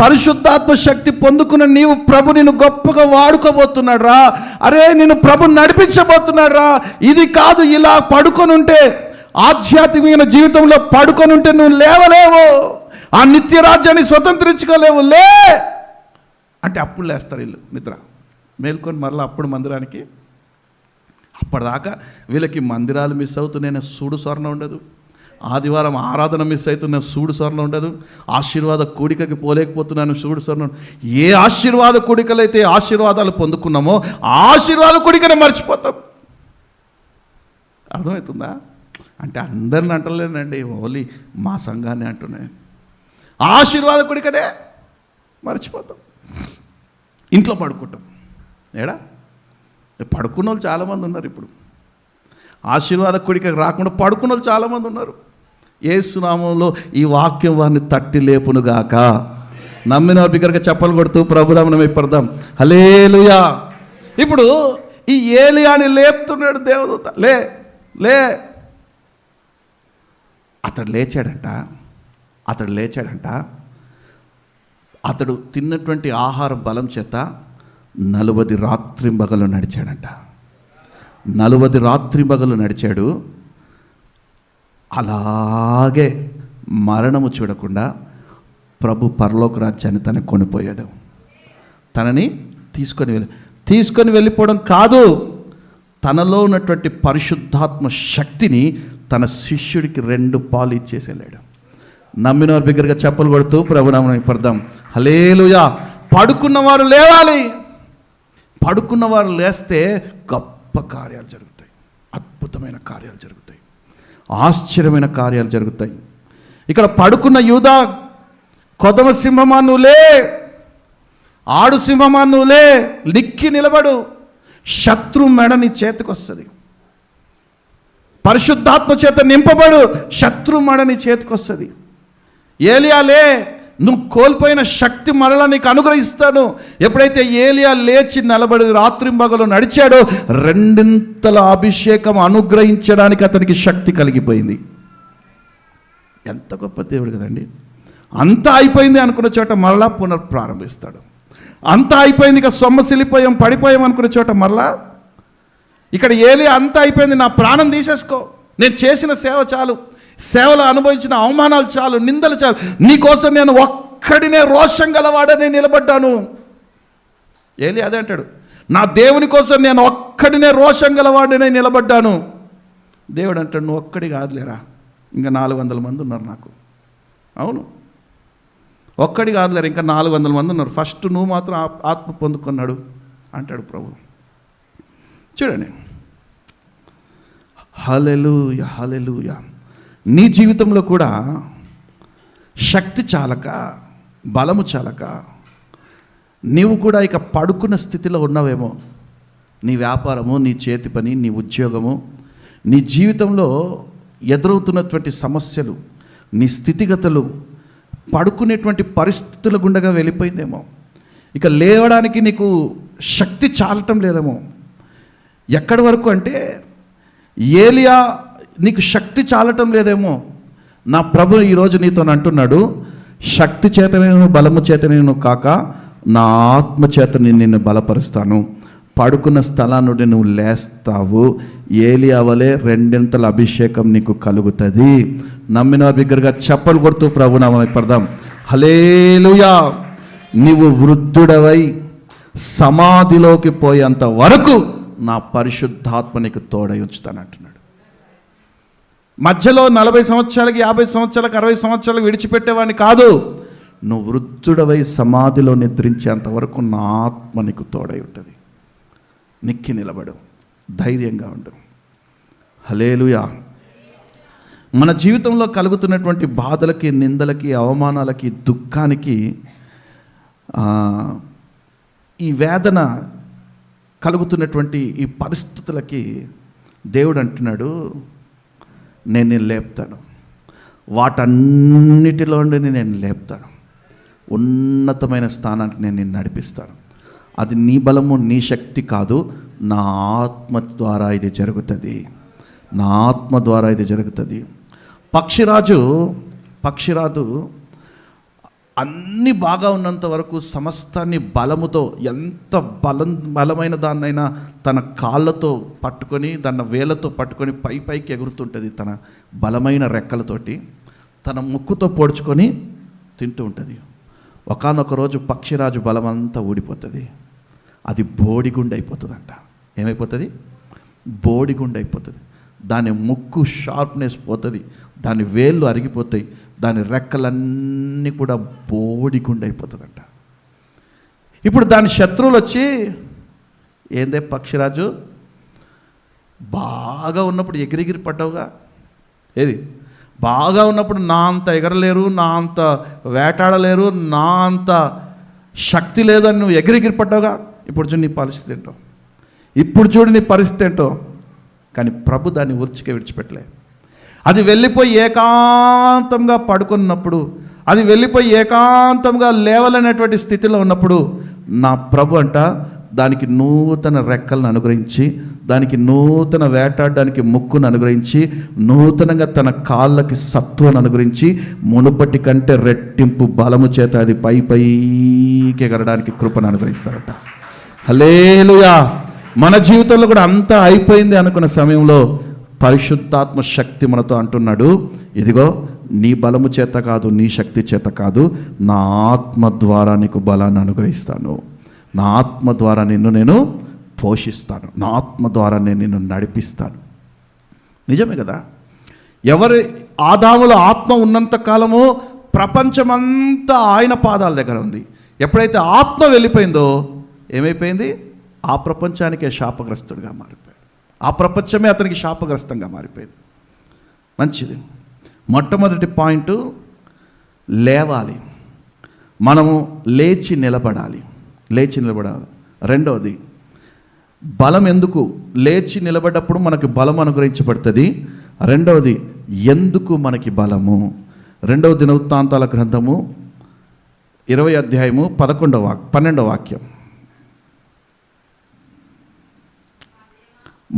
పరిశుద్ధాత్మ శక్తి పొందుకున్న నీవు ప్రభు నిన్ను గొప్పగా వాడుకోబోతున్నాడు రా, అరే నిన్ను ప్రభు నడిపించబోతున్నాడు రా, ఇది కాదు. ఇలా పడుకొని ఉంటే, ఆధ్యాత్మికమైన జీవితంలో పడుకొని ఉంటే నువ్వు లేవలేవు, ఆ నిత్య రాజ్యాన్ని స్వతంత్రించుకోలేవు, లే అంటే అప్పుడు లేస్తారు వీళ్ళు నిద్ర మేల్కొని మరలా అప్పుడు మందిరానికి. అప్పటిదాకా వీళ్ళకి మందిరాలు మిస్ అవుతున్నాయనే సూడు స్వర్ణ ఉండదు, ఆదివారం ఆరాధన మిస్ అవుతున్న సూడు స్వర్ణ ఉండదు, ఆశీర్వాద కూడికకి పోలేకపోతున్నాను సూడు స్వర్ణ. ఏ ఆశీర్వాద కూడికలైతే ఆశీర్వాదాలు పొందుకున్నామో ఆ ఆశీర్వాద కూడికనే మర్చిపోతాం. అర్థమవుతుందా? అంటే అందరిని అంటలేనండి, ఓన్లీ మా సంఘాన్ని అంటున్నాయి. ఆశీర్వాద కూడికనే మర్చిపోతాం, ఇంట్లో పడుకుంటాం. ఏడా పడుకున్న వాళ్ళు చాలామంది ఉన్నారు. ఇప్పుడు ఆశీర్వాద కూడిక రాకుండా పడుకున్న వాళ్ళు చాలామంది ఉన్నారు. యేసు నామములో ఈ వాక్యం వారిని తట్టి లేపునుగాక. నమ్మిన బిగ్గరగా చెప్పలు కొడుతూ ప్రభునామం పడదాం. హల్లెలూయా. ఇప్పుడు ఈ ఏలియాని లేపుతున్నాడు దేవదూత. లే లే అతడు లేచాడంట. అతడు తిన్నటువంటి ఆహార బలం చేత 40 రాత్రింబగలు నడిచాడంట. 40 రాత్రింబగలు నడిచాడు. అలాగే మరణము చూడకుండా ప్రభు పరలోక రాజ్యాన్ని తనని కొనిపోయాడు. తనని తీసుకొని వెళ్ళిపోవడం కాదు, తనలో ఉన్నటువంటి పరిశుద్ధాత్మ శక్తిని తన శిష్యుడికి 2 పాలు ఇచ్చేసి వెళ్ళాడు. నమ్మిన వారి బిగ్గరగా చెప్పలు కొడుతూ ప్రభునామం పడదాం. హల్లెలూయా. పడుకున్నవారు లేవాలి. పడుకున్నవారు లేస్తే గొప్ప కార్యాలు జరుగుతాయి, అద్భుతమైన కార్యాలు జరుగుతాయి, ఆశ్చర్యమైన కార్యాలు జరుగుతాయి. ఇక్కడ పడుకున్న యూదా, కొదమ సింహమా నువ్వులే, ఆడు సింహమా నువ్వులే, నిక్కి నిలబడు, శత్రు మెడ నీ చేతికి వస్తుంది. పరిశుద్ధాత్మ చేత నింపబడు, శత్రు మెడ నీ చేతికి వస్తుంది. ఏలియాలే, నువ్వు కోల్పోయిన శక్తి మరలా నీకు అనుగ్రహిస్తాను. ఎప్పుడైతే ఏలియా లేచి నిలబడి రాత్రింబగలు నడిచాడో 2 అభిషేకం అనుగ్రహించడానికి అతనికి శక్తి కలిగిపోయింది. ఎంత గొప్ప దేవుడు కదండి. అంతా అయిపోయింది అనుకున్న చోట మరలా పునఃప్రారంభిస్తాడు. అంతా అయిపోయింది, ఇక సొమ్మసిల్లిపోయాం పడిపోయాం అనుకున్న చోట మరలా. ఇక్కడ ఏలియా అంతా అయిపోయింది, నా ప్రాణం తీసేసుకో, నేను చేసిన సేవ చాలు, సేవలో అనుభవించిన అవమానాలు చాలు, నిందలు చాలు, నీకోసం నేను ఒక్కడినే రోషం గలవాడనే నిలబడ్డాను. ఏలియా అదే అంటాడు, నా దేవుని కోసం నేను ఒక్కడినే రోషం గలవాడనే నిలబడ్డాను. దేవుడు అంటాడు, నువ్వు ఒక్కడి కాదులేరా, ఇంకా 400 మంది ఉన్నారు నాకు. అవును, ఒక్కడి కాదులేరా, ఇంకా 400 మంది ఉన్నారు. ఫస్ట్ నువ్వు మాత్రం ఆత్మ పొందుకున్నాడు అంటాడు ప్రభు. చూడండి, హల్లెలూయా హల్లెలూయా. నీ జీవితంలో కూడా శక్తి చాలక, బలము చాలక నీవు కూడా ఇక పడుకున్న స్థితిలో ఉన్నావేమో. నీ వ్యాపారము, నీ చేతి పని, నీ ఉద్యోగము, నీ జీవితంలో ఎదురవుతున్నటువంటి సమస్యలు, నీ స్థితిగతులు పడుకునేటువంటి పరిస్థితుల గుండగా వెళ్ళిపోయిందేమో. ఇక లేవడానికి నీకు శక్తి చాలటం లేదేమో. ఎక్కడి వరకు అంటే ఏలియా నీకు శక్తి చాలటం లేదేమో. నా ప్రభు ఈరోజు నీతో అంటున్నాడు, శక్తి చేతనేను బలము చేతనేను కాక నా ఆత్మ చేత నిన్ను బలపరుస్తాను. పడుకున్న స్థలం నుండి నువ్వు లేస్తావు. ఏలియా వలె 2 అభిషేకం నీకు కలుగుతుంది. నమ్మిన బిగ్గరగా చెప్పలు కొడుతూ ప్రభునామం పడదాం. హల్లెలూయా. నీవు వృద్ధుడవై సమాధిలోకి పోయేంత వరకు నా పరిశుద్ధాత్మ నీకు తోడై ఉంచుతానంటున్నాడు. మధ్యలో 40 సంవత్సరాలకి, 50 సంవత్సరాలకు, 60 సంవత్సరాలకు విడిచిపెట్టేవాడిని కాదు. నువ్వు వృద్ధుడవై సమాధిలో నిద్రించేంత వరకు నా ఆత్మ నీకు తోడై ఉంటుంది. నిక్కి నిలబడు, ధైర్యంగా ఉండు. హల్లెలూయా. మన జీవితంలో కలుగుతున్నటువంటి బాధలకి, నిందలకి, అవమానాలకి, దుఃఖానికి, ఈ వేదన కలుగుతున్నటువంటి ఈ పరిస్థితులకి దేవుడు అంటున్నాడు, నేను నిన్ను లేపుతాను, వాటన్నిటిలో నుండి నేను లేపుతాను, ఉన్నతమైన స్థానానికి నేను నిన్ను నడిపిస్తాను. అది నీ బలము, నీ శక్తి కాదు, నా ఆత్మ ద్వారా ఇది జరుగుతుంది, నా ఆత్మ ద్వారా ఇది జరుగుతుంది. పక్షిరాజు అన్నీ బాగా ఉన్నంత వరకు సమస్తాన్ని బలముతో, ఎంత బలమైన దాన్నైనా తన కాళ్ళతో పట్టుకొని, తన వేళ్ళతో పట్టుకొని పైకి ఎగురుతుంటుంది. తన బలమైన రెక్కలతోటి తన ముక్కుతో పొడుచుకొని తింటూ ఉంటుంది. ఒకానొక రోజు పక్షిరాజు బలమంతా ఊడిపోతుంది. అది బోడిగుండు అయిపోతుందంట. ఏమైపోతుంది? బోడిగుండు అయిపోతుంది. దాని ముక్కు షార్ప్నెస్ పోతుంది, దాని వేళ్ళు అరిగిపోతాయి, దాని రెక్కలన్నీ కూడా బోడిగుండు అయిపోతుందంట. ఇప్పుడు దాని శత్రువులు వచ్చి, ఏందే పక్షిరాజు, బాగా ఉన్నప్పుడు ఎగిరెగిరి పడ్డావుగా, ఏది బాగా ఉన్నప్పుడు నా అంత ఎగరలేరు, నా అంత వేటాడలేరు, నా అంత శక్తి లేదని నువ్వు ఎగిరెగిరి పడ్డావుగా, ఇప్పుడు చూడు నీ పరిస్థితి ఏంటో, ఇప్పుడు చూడు నీ పరిస్థితి ఏంటో. కానీ ప్రభు దాన్ని ఊర్చికే విడిచిపెట్టలే. అది వెళ్ళిపోయి ఏకాంతంగా పడుకున్నప్పుడు, అది వెళ్ళిపోయి ఏకాంతంగా లేవలేనటువంటి స్థితిలో ఉన్నప్పుడు నా ప్రభు అంట దానికి నూతన రెక్కలను అనుగ్రహించి, దానికి నూతన వేటాడడానికి ముక్కును అనుగ్రహించి, నూతనంగా తన కాళ్ళకి సత్తువను అనుగ్రహించి, మునుపటి కంటే రెట్టింపు బలము చేత అది పైకి ఎగరడానికి కృపను అనుగ్రహిస్తారట. హల్లెలూయా. మన జీవితంలో కూడా అంతా అయిపోయింది అనుకున్న సమయంలో పరిశుద్ధాత్మ శక్తి మనతో అంటున్నాడు, ఇదిగో నీ బలము చేత కాదు, నీ శక్తి చేత కాదు, నా ఆత్మ ద్వారా నీకు బలాన్ని అనుగ్రహిస్తాను, నా ఆత్మ ద్వారా నేను పోషిస్తాను, నా ఆత్మ ద్వారా నేను నిన్ను నడిపిస్తాను. నిజమే కదా. ఎవరి ఆదాముల ఆత్మ ఉన్నంత కాలము ప్రపంచమంతా ఆయన పాదాల దగ్గర ఉంది. ఎప్పుడైతే ఆత్మ వెళ్ళిపోయిందో ఏమైపోయింది? ఆ ప్రపంచానికే శాపగ్రస్తుడిగా మారిపోయాడు. ఆ ప్రపంచమే అతనికి శాపగ్రస్తంగా మారిపోయింది. మంచిది. మొట్టమొదటి పాయింట్, లేవాలి, మనము లేచి నిలబడాలి. రెండవది, బలం. ఎందుకు లేచి నిలబడ్డప్పుడు మనకు బలం అనుగ్రహించబడుతుంది. రెండవది, ఎందుకు మనకి బలము? 2వ దినవృత్తాంతాల గ్రంథము 20వ అధ్యాయము 12వ వాక్యం.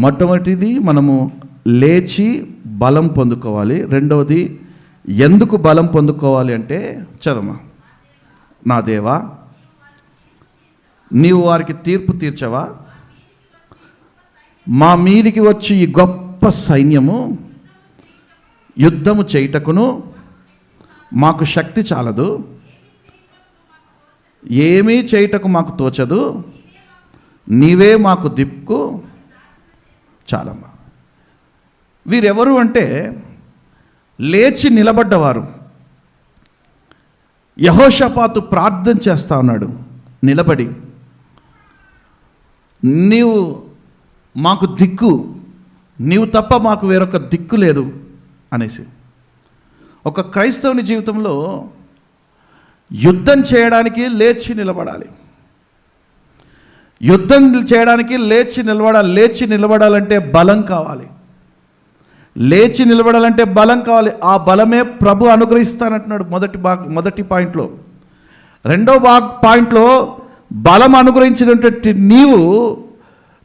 మొట్టమొదటిది మనము లేచి బలం పొందుకోవాలి. రెండవది, ఎందుకు బలం పొందుకోవాలి అంటే, చదవమా. నా దేవా, నీవు వారికి తీర్పు తీర్చవా? మా మీదికి వచ్చి ఈ గొప్ప సైన్యము యుద్ధము చేయుటకును మాకు శక్తి చాలదు, ఏమీ చేయుటకు మాకు తోచదు, నీవే మాకు దిక్కు చాలమ్మా. వీరెవరు అంటే, లేచి నిలబడ్డవారు. యెహోషాపాతు ప్రార్థన చేస్తా ఉన్నాడు నిలబడి, నీవు మాకు దిక్కు, నీవు తప్ప మాకు వేరొక దిక్కు లేదు అనేసి. ఒక క్రైస్తవుని జీవితంలో యుద్ధం చేయడానికి లేచి నిలబడాలి. యుద్ధం చేయడానికి లేచి నిలబడాలి. లేచి నిలబడాలంటే బలం కావాలి. లేచి నిలబడాలంటే బలం కావాలి. ఆ బలమే ప్రభు అనుగ్రహిస్తానంటున్నాడు మొదటి పాయింట్లో. రెండవ పాయింట్లో, బలం అనుగ్రహించినటువంటి నీవు,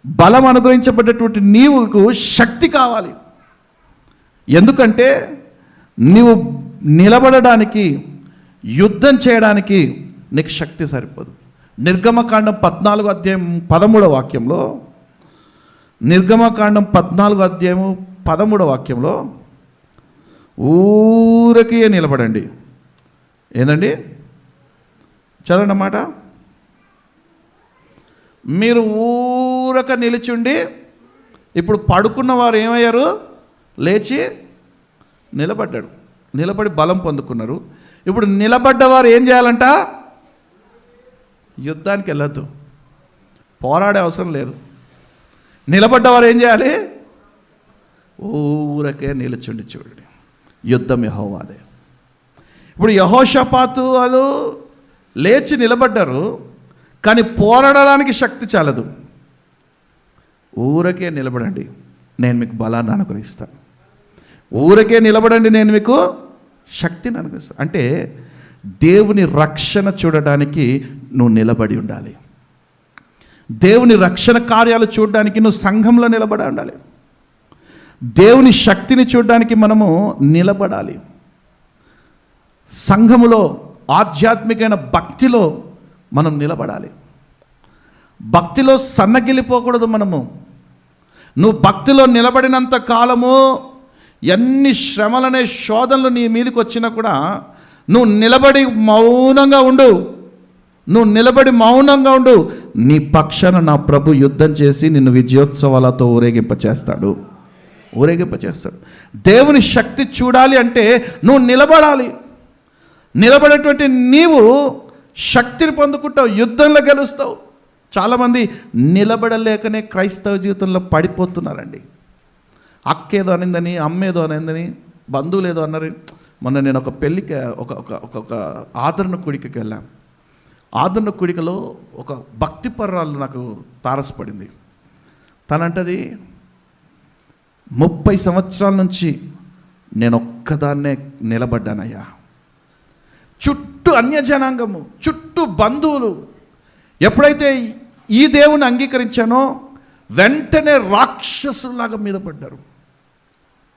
బలం అనుగ్రహించబడ్డటువంటి నీవుకు శక్తి కావాలి. ఎందుకంటే నీవు నిలబడడానికి, యుద్ధం చేయడానికి నీకు శక్తి సరిపోదు. నిర్గమకాండం 14వ అధ్యాయం 13వ వాక్యంలో, నిర్గమకాండం 14వ అధ్యాయము 13వ వాక్యంలో, ఊరకే నిలబడండి. ఏందండి? చదవండి అన్నమాట. మీరు ఊరక నిలిచుండి, ఇప్పుడు పడుకున్న వారు ఏమయ్యారు? లేచి నిలబడ్డాడు. నిలబడి బలం పొందుకున్నారు. ఇప్పుడు నిలబడ్డవారు ఏం చేయాలంట? యుద్ధానికి వెళ్ళొద్దు, పోరాడే అవసరం లేదు. నిలబడ్డవారు ఏం చేయాలి? ఊరకే నిలుచుండి చూడండి. యుద్ధం యెహోవాదే. ఇప్పుడు యెహోషాపాతు వాళ్ళు లేచి నిలబడ్డారు, కానీ పోరాడడానికి శక్తి చాలదు. ఊరకే నిలబడండి, నేను మీకు బలాన్ని అనుగ్రహిస్తాను. ఊరకే నిలబడండి, నేను మీకు శక్తిని అనుగ్రహిస్తాను. అంటే దేవుని రక్షణ చూడడానికి నువ్వు నిలబడి ఉండాలి. దేవుని రక్షణ కార్యాలు చూడడానికి నువ్వు సంఘంలో నిలబడి ఉండాలి. దేవుని శక్తిని చూడడానికి మనము నిలబడాలి. సంఘములో ఆధ్యాత్మికమైన భక్తిలో మనం నిలబడాలి. భక్తిలో సన్నగిలిపోకూడదు మనము. నువ్వు భక్తిలో నిలబడినంత కాలము ఎన్ని శ్రమలనే శోధనలు నీ మీదకి వచ్చినా కూడా నువ్వు నిలబడి మౌనంగా ఉండు. నువ్వు నిలబడి మౌనంగా ఉండు. నీ పక్షాన నా ప్రభు యుద్ధం చేసి నిన్ను విజయోత్సవాలతో ఊరేగింపచేస్తాడు. దేవుని శక్తి చూడాలి అంటే నువ్వు నిలబడాలి. నిలబడేటువంటి నీవు శక్తిని పొందుకుంటావు, యుద్ధంలో గెలుస్తావు. చాలామంది నిలబడలేకనే క్రైస్తవ జీవితంలో పడిపోతున్నారండి. అక్కేదో అనిందని, అమ్మేదో అనిందని, బంధువులు ఏదో అన్నారు. మొన్న నేను ఒక పెళ్ళికి ఒక ఆదరణ కూడికకి వెళ్ళాను. ఆదరణ కూడికలో ఒక భక్తి పర్రాలు నాకు తారసపడింది. తనంటది, 30 సంవత్సరాల నుంచి నేను ఒక్కదాన్నే నిలబడ్డానయ్యా. చుట్టూ అన్యజనాంగము, చుట్టూ బంధువులు. ఎప్పుడైతే ఈ దేవుని అంగీకరించానో వెంటనే రాక్షసులాగా మీద పడ్డారు.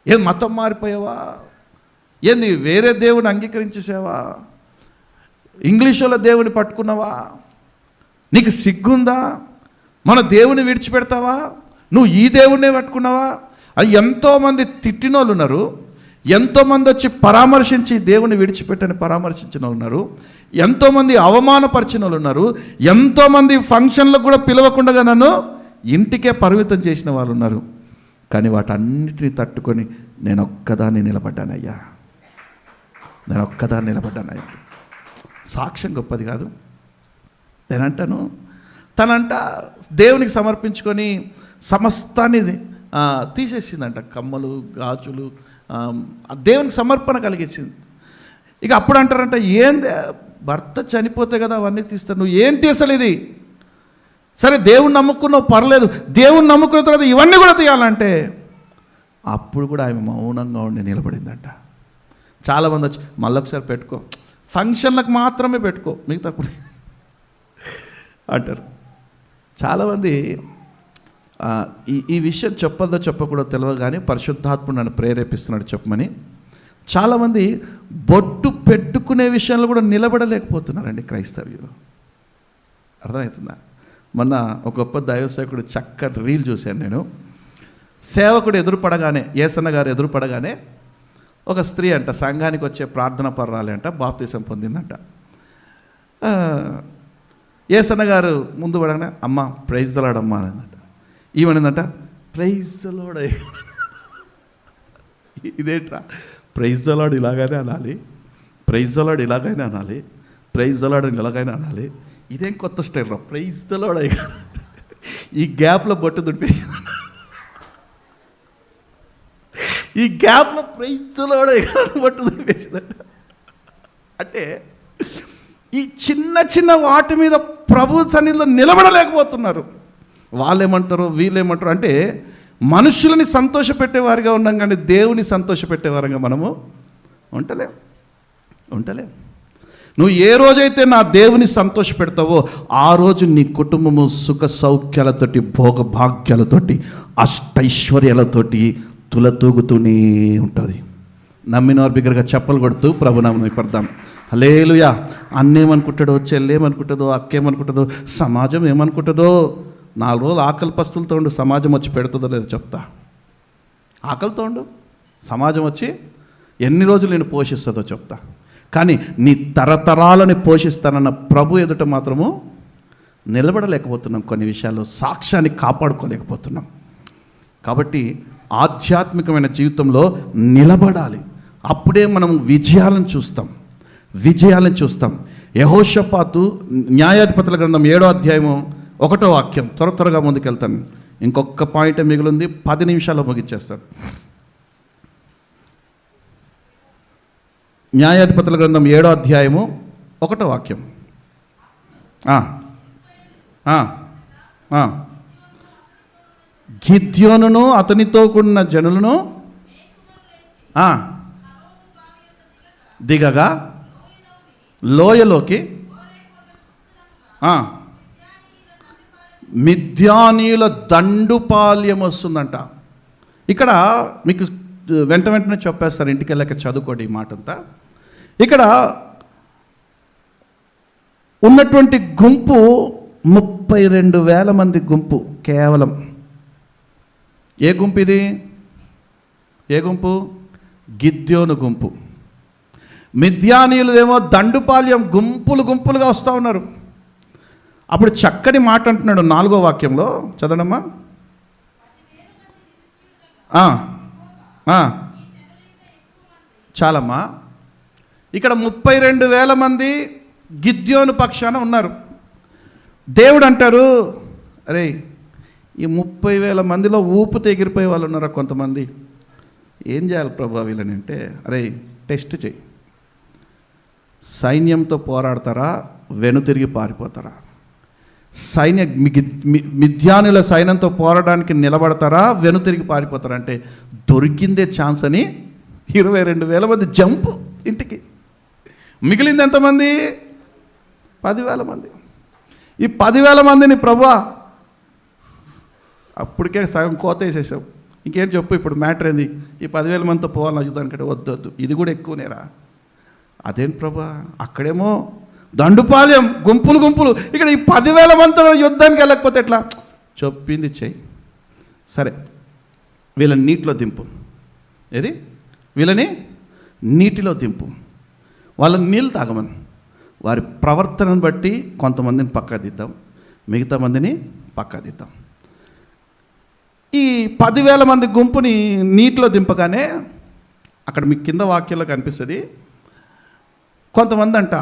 ఏం మతం మారిపోయావా? ఏంది వేరే దేవుని అంగీకరించేసావా? ఇంగ్లీష్ వాళ్ళ దేవుని పట్టుకున్నావా? నీకు సిగ్గుందా? మన దేవుని విడిచిపెడతావా? నువ్వు ఈ దేవుణ్ణే పట్టుకున్నావా? అది ఎంతోమంది తిట్టినోళ్ళు ఉన్నారు, ఎంతోమంది వచ్చి పరామర్శించి దేవుని విడిచిపెట్టని పరామర్శించిన వాళ్ళు ఉన్నారు, ఎంతోమంది అవమానపరిచిన వాళ్ళు ఉన్నారు, ఎంతోమంది ఫంక్షన్లకు కూడా పిలవకుండా నన్ను ఇంటికే పరిమితం చేసిన వాళ్ళు ఉన్నారు. కానీ వాటన్నిటిని తట్టుకొని నేను ఒక్కదాన్ని నిలబడ్డానయ్యా. సాక్ష్యం గొప్పది కాదు. నేనంటాను, తనంట దేవునికి సమర్పించుకొని సమస్తాన్ని తీసేసిందంట. కమ్మలు, గాజులు దేవునికి సమర్పణ కలిగించింది. ఇక అప్పుడు అంటారంట, ఏంది భర్త చనిపోతే కదా అవన్నీ తీస్తాను, నువ్వు ఏంటి అసలు ఇది? సరే దేవుణ్ణి నమ్ముకున్నావు పర్లేదు, దేవుణ్ణి నమ్ముకున్న తర్వాత ఇవన్నీ కూడా తీయాలంటే అప్పుడు కూడా ఆమె మౌనంగా ఉండి నిలబడిందంట. చాలామంది వచ్చి మళ్ళొకసారి పెట్టుకో, ఫంక్షన్లకు మాత్రమే పెట్టుకో, మిగతా కూడా అంటారు. చాలామంది ఈ విషయం చెప్పొద్దో చెప్పకూడదో తెలియదు, కానీ పరిశుద్ధాత్ముడు నన్ను ప్రేరేపిస్తున్నాడు చెప్పమని. చాలామంది బొట్టు పెట్టుకునే విషయంలో కూడా నిలబడలేకపోతున్నారండి క్రైస్తవ్యులు. అర్థమవుతుందా? మొన్న ఒక గొప్ప దైవసేవకుడు చక్కటి రీల్ చూశాను నేను. సేవకుడు ఎదురుపడగానే, యేసన్న గారు ఎదురుపడగానే ఒక స్త్రీ అంట సంఘానికి వచ్చే ప్రార్థన పర్రాలి అంట, బాప్తిసం పొందిందంట. యేసన్న గారు ముందు పడగానే అమ్మ ప్రైజ్ ద లార్డ్ అమ్మా అనంట. ఈమెనందంట ప్రైజ్ ద లార్డ్. ఇదేంట్రా, ప్రైజ్ ద లార్డ్ ఇలాగైనా అనాలి, ప్రైజ్ ద లార్డ్ ఇలాగైనా అనాలి, ప్రైజ్ ద లార్డ్ ఇలాగైనా అనాలి, ఇదేం కొత్త స్టైల్ రా, ప్రైజ్ ద లార్డ్ అయ్యా. ఈ గ్యాప్లో బొట్టు దుడిపేసిందంట. ఈ గ్యాప్లో ప్రైజ్ ద లార్డ్ అయ్యా బొట్టు దుడిపేసిందంట. అంటే ఈ చిన్న చిన్న వాటి మీద ప్రభు సన్నిధిలో నిలబడలేకపోతున్నారు. వాళ్ళేమంటారు, వీళ్ళేమంటారు అంటే మనుషులని సంతోషపెట్టేవారిగా ఉన్నాం, కానీ దేవుని సంతోషపెట్టేవారిగా మనము ఉండలేం. నువ్వు ఏ రోజైతే నా దేవుని సంతోష పెడతావో ఆ రోజు నీ కుటుంబము సుఖ సౌఖ్యాలతోటి, భోగభాగ్యాలతోటి, అష్టైశ్వర్యాలతోటి తులతూగుతూనే ఉంటుంది. నమ్మిన వారి బిగ్గరగా చప్పలు కొడుతూ ప్రభునామం పడదాం. హల్లెలూయా. అన్నేమనుకుంటాడో, చెల్లేమనుకుంటుందో, అక్కేమనుకుంటుందో, సమాజం ఏమనుకుంటుందో. 4 రోజులు ఆకలి పస్తులతో ఉండు, సమాజం వచ్చి పెడుతుందో లేదో చెప్తా. ఆకలితో ఉండు, సమాజం వచ్చి ఎన్ని రోజులు నేను పోషిస్తుందో చెప్తా. కానీ నీ తరతరాలని పోషిస్తానన్న ప్రభు ఎదుట మాత్రము నిలబడలేకపోతున్నాం. కొన్ని విషయాల్లో సాక్ష్యాన్ని కాపాడుకోలేకపోతున్నాం. కాబట్టి ఆధ్యాత్మికమైన జీవితంలో నిలబడాలి. అప్పుడే మనం విజయాలను చూస్తాం. యెహోషాపాతు న్యాయాధిపతుల గ్రంథం 7వ అధ్యాయము 1వ వాక్యం. త్వరగా ముందుకెళ్తాను, ఇంకొక పాయింట్ మిగిలింది, 10 నిమిషాల్లో ముగించేస్తాను. న్యాయాధిపతుల గ్రంథం 7వ అధ్యాయము 1వ వాక్యం. గిద్యోనును అతనితో కూడిన జనులను దిగగా లోయలోకి మిద్యానీయుల దండుపాల్యం వస్తుందంట. ఇక్కడ మీకు వెంటనే చెప్పేస్తారు, ఇంటికి వెళ్ళాక చదువుకోండి ఈ మాట అంతా. ఇక్కడ ఉన్నటువంటి గుంపు 32,000 మంది గుంపు. కేవలం ఏ గుంపు ఇది? ఏ గుంపు? గిద్యోను గుంపు. మిద్యానీయులదేమో దండుపాల్యం గుంపులు గుంపులుగా వస్తూ ఉన్నారు. అప్పుడు చక్కని మాట అంటున్నాడు 4వ వాక్యంలో, చదవమ్మా. చాలమ్మా. ఇక్కడ 32,000 మంది గిద్యోను పక్షాన ఉన్నారు. దేవుడు అంటారు, అరే ఈ 30,000 మందిలో ఊపు ఎగిరిపోయే వాళ్ళు ఉన్నారా కొంతమంది, ఏం చేయాలి ప్రభు వీళ్ళని అంటే, అరే టెస్ట్ చేయి. సైన్యంతో పోరాడతారా, వెనుతిరిగి పారిపోతారా? మిద్యానుల సైన్యంతో పోరాడడానికి నిలబడతారా, వెనుతిరిగి పారిపోతారా? అంటే దొరికిందే ఛాన్స్ అని 22,000 మంది జంపు ఇంటికి. మిగిలింది ఎంతమంది? 10,000 మంది. ఈ 10,000 మందిని ప్రభువా అప్పటికే సగం కోత వేసేసావు, ఇంకేం చెప్పు ఇప్పుడు మ్యాటర్ ఏంది? ఈ 10,000 మందితో పోవాలని చూద్దానికంటే వద్దు, ఇది కూడా ఎక్కువనేరా. అదేంటి ప్రభా, అక్కడేమో దండుపాలెం గుంపులు గుంపులు, ఇక్కడ ఈ 10,000 మందితో యుద్ధానికి వెళ్ళకపోతే ఎట్లా? చెప్పింది చెయ్యి. సరే వీళ్ళని నీటిలో దింపు. ఏది? వీళ్ళని నీటిలో దింపు, వాళ్ళని నీళ్ళు తాగమని. వారి ప్రవర్తనను బట్టి కొంతమందిని పక్కా దిద్దాం, మిగతా మందిని పక్కా దిద్దాం. ఈ 10,000 మంది గుంపుని నీటిలో దింపగానే అక్కడ మీకు కింద వాక్యంలో కనిపిస్తుంది, కొంతమంది అంట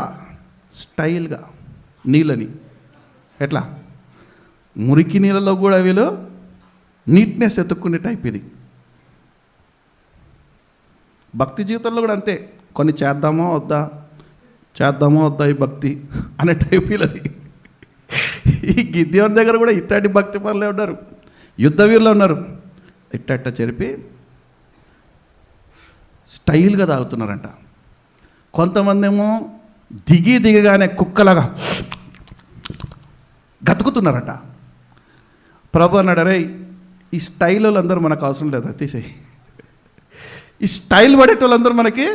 స్టైల్గా నీళ్ళని ఎట్లా మురికి నీళ్ళలో కూడా వీళ్ళు నీట్నెస్ ఎత్తుక్కునే టైప్. ఇది భక్తి జీవితంలో కూడా అంతే, కొన్ని చేద్దామో వద్దా ఈ భక్తి అనే టైప్ వీళ్ళది. ఈ గిద్యోను దగ్గర కూడా ఇట్లాంటి భక్తి పనులే ఉన్నారు, యుద్ధ వీరులు ఉన్నారు. ఇట్ట చెరిపి స్టైల్గా తాగుతున్నారంట. కొంతమంది ఏమో దిగగానే కుక్కలాగా గతుకుతున్నారట. ప్రభు అన్నాడు, అరే ఈ స్టైల్ వాళ్ళందరూ మనకు అవసరం లేదు, తీసేయి. ఈ స్టైల్ పడేటోళ్ళందరూ మనకి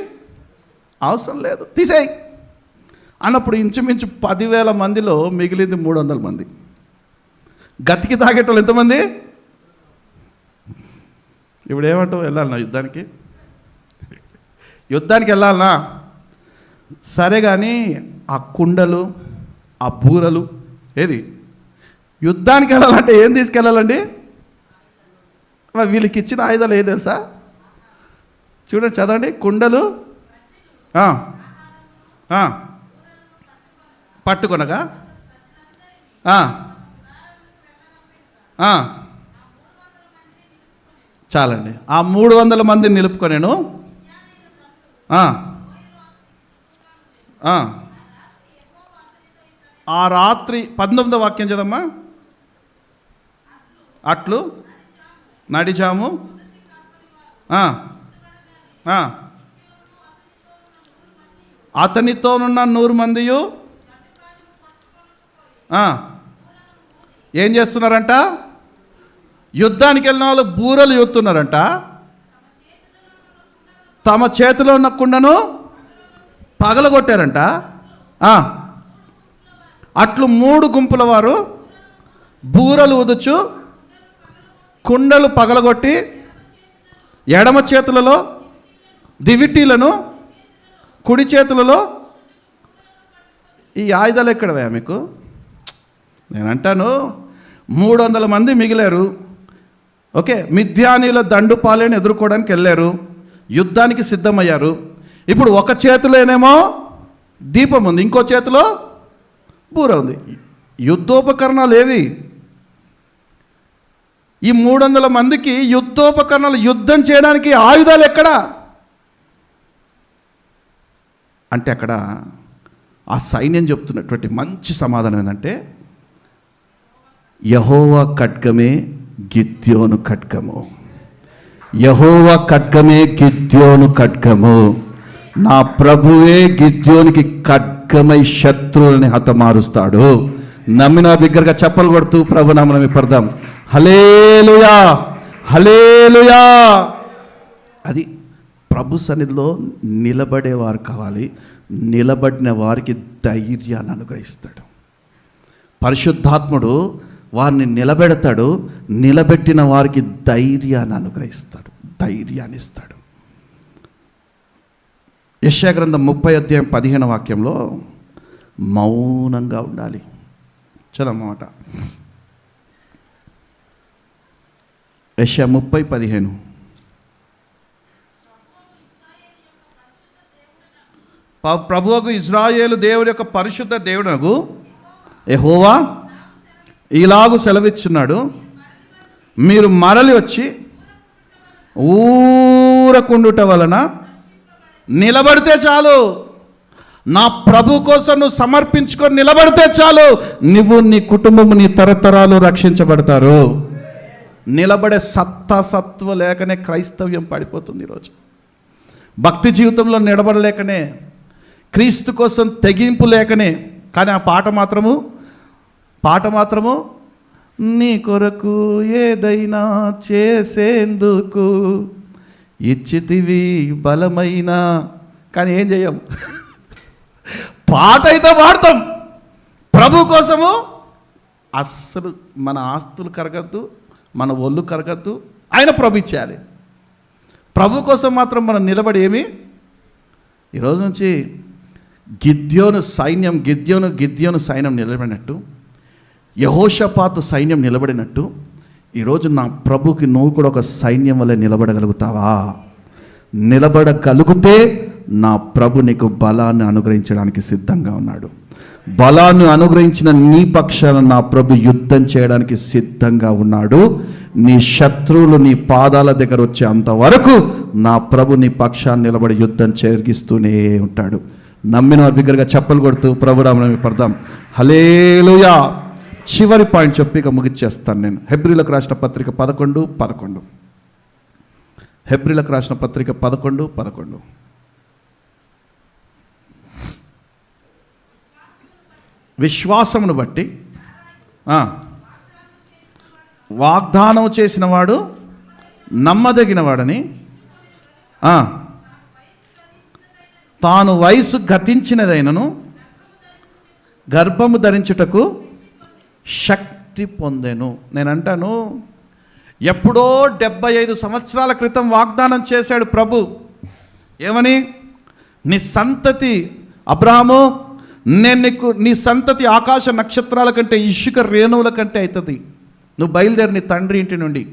అవసరం లేదు, తీసేయి అన్నప్పుడు ఇంచుమించు 10,000 మందిలో మిగిలింది 300 మంది. గతికి తాగేటోళ్ళు ఎంతమంది? ఇప్పుడు ఏమంటావు, వెళ్ళాలన్నా యుద్ధానికి వెళ్ళాలనా? సరే కానీ ఆ కుండలు, ఆ బూరలు, ఏది యుద్ధానికి వెళ్ళాలంటే ఏం తీసుకెళ్ళాలండి? వీళ్ళకి ఇచ్చిన ఆయుధాలు ఏది తెలుసా? చూడండి, చదవండి. కుండలు పట్టుకొనగా చాలండి. ఆ 300 మందిని నిలుపుకొనేను. ఆ రాత్రి 19వ వాక్యం చదమ్మా. అట్లు నడిచాము అతనితోనున్న 100 మందియు ఏం చేస్తున్నారంట? యుద్ధానికి వెళ్ళిన వాళ్ళు బూరలు యూతున్నారంట. తమ చేతిలో ఉన్న కుండను పగలగొట్టారంట. అట్లు 3 గుంపుల వారు బూరలు ఊదుచు కుండలు పగలగొట్టి ఎడమ చేతులలో దివిటీలను, కుడి చేతులలో ఈ ఆయుధాలు ఎక్కడవా మీకు? నేనంటాను 300 మంది మిగిలారు. ఓకే, మిద్యానీయుల దండుపాలెను ఎదుర్కోవడానికి వెళ్ళారు, యుద్ధానికి సిద్ధమయ్యారు. ఇప్పుడు ఒక చేతిలోనేమో దీపం ఉంది, ఇంకో చేతిలో బూర ఉంది. యుద్ధోపకరణాలు ఏవి? ఈ 300 మందికి యుద్ధోపకరణాలు, యుద్ధం చేయడానికి ఆయుధాలు ఎక్కడా? అంటే అక్కడ ఆ సైన్యం చెప్తున్నటువంటి మంచి సమాధానం ఏంటంటే, యెహోవా ఖడ్గమే గిద్యోను ఖడ్గము, యెహోవా ఖడ్గమే గిద్యోను ఖడ్గము. నా ప్రభువే గిద్యోనికి ఖడ్గమై శత్రువులని హతమారుస్తాడు. నమ్మిన బిగ్గరగా చప్పలు కొడుతూ ప్రభు నామమున పడదాం. హల్లెలూయా, హల్లెలూయా. అది ప్రభు సన్నిధిలో నిలబడేవారు కావాలి. నిలబడిన వారికి ధైర్యాన్ని అనుగ్రహిస్తాడు. పరిశుద్ధాత్ముడు వారిని నిలబెడతాడు. నిలబెట్టిన వారికి ధైర్యాన్ని అనుగ్రహిస్తాడు, ధైర్యాన్ని ఇస్తాడు. యెషయా గ్రంథం 30:15 మౌనంగా ఉండాలి. చలమాట యెషయా 30:15. ప్రభువుకు ఇశ్రాయేలు దేవుడి యొక్క పరిశుద్ధ దేవుడగు యెహోవా ఇలాగు సెలవిచ్చున్నాడు, మీరు మరలి వచ్చి ఊరకుండుట వలన నిలబడితే చాలు. నా ప్రభు కోసం నువ్వు సమర్పించుకొని నిలబడితే చాలు. నువ్వు, నీ కుటుంబము, నీ తరతరాలు రక్షించబడతారు. నిలబడే సత్వ లేకనే క్రైస్తవ్యం పడిపోతుంది ఈరోజు. భక్తి జీవితంలో నిలబడలేకనే, క్రీస్తు కోసం తెగింపు లేకనే. కానీ ఆ పాట మాత్రము నీ కొరకు ఏదైనా చేసేందుకు ఇచ్చితివి బలమైన, కానీ ఏం చెయ్యం. పాట అయితే పాడతాం, ప్రభు కోసము అస్సలు మన ఆస్తులు కరగద్దు, మన ఒళ్ళు కరగద్దు, ఆయన ప్రభు ఇచ్చేయాలి. ప్రభు కోసం మాత్రం మనం నిలబడి ఏమి, ఈరోజు నుంచి గిద్యోను సైన్యం నిలబడినట్టు, యెహోషాపాతు సైన్యం నిలబడినట్టు, ఈరోజు నా ప్రభుకి నువ్వు కూడా ఒక సైన్యం వల్ల నిలబడగలుగుతావా? నిలబడగలిగితే నా ప్రభు నీకు బలాన్ని అనుగ్రహించడానికి సిద్ధంగా ఉన్నాడు. బలాన్ని అనుగ్రహించిన నీ పక్షాన నా ప్రభు యుద్ధం చేయడానికి సిద్ధంగా ఉన్నాడు. నీ శత్రువులు నీ పాదాల దగ్గర వచ్చే అంతవరకు నా ప్రభు నీ పక్షాన్ని నిలబడి యుద్ధం చేర్గిస్తూనే ఉంటాడు. నమ్మిన బిగ్గరగా చప్పలు కొడుతూ ప్రభు నామమున పడదాం. హల్లెలూయా. చివరి పాయింట్ చెప్పి ఇక ముగిచ్చేస్తాను నేను. హెబ్రీలకు రాసిన పత్రిక 11:11. హెబ్రీలకు రాసిన పత్రిక 11:11. విశ్వాసమును బట్టి వాగ్దానం చేసిన వాడు నమ్మదగిన వాడని, తాను వయసు గతించినదైనను గర్భము ధరించుటకు శక్తి పొందెను. నేను అంటాను, ఎప్పుడో 75 సంవత్సరాల క్రితం వాగ్దానం చేశాడు ప్రభు. ఏమని? నీ సంతతి అబ్రహాము, నేను నీకు, నీ సంతతి ఆకాశ నక్షత్రాల కంటే, ఇసుక రేణువుల కంటే అవుతుంది. నువ్వు బయలుదేరి నీ తండ్రి ఇంటి నుండి,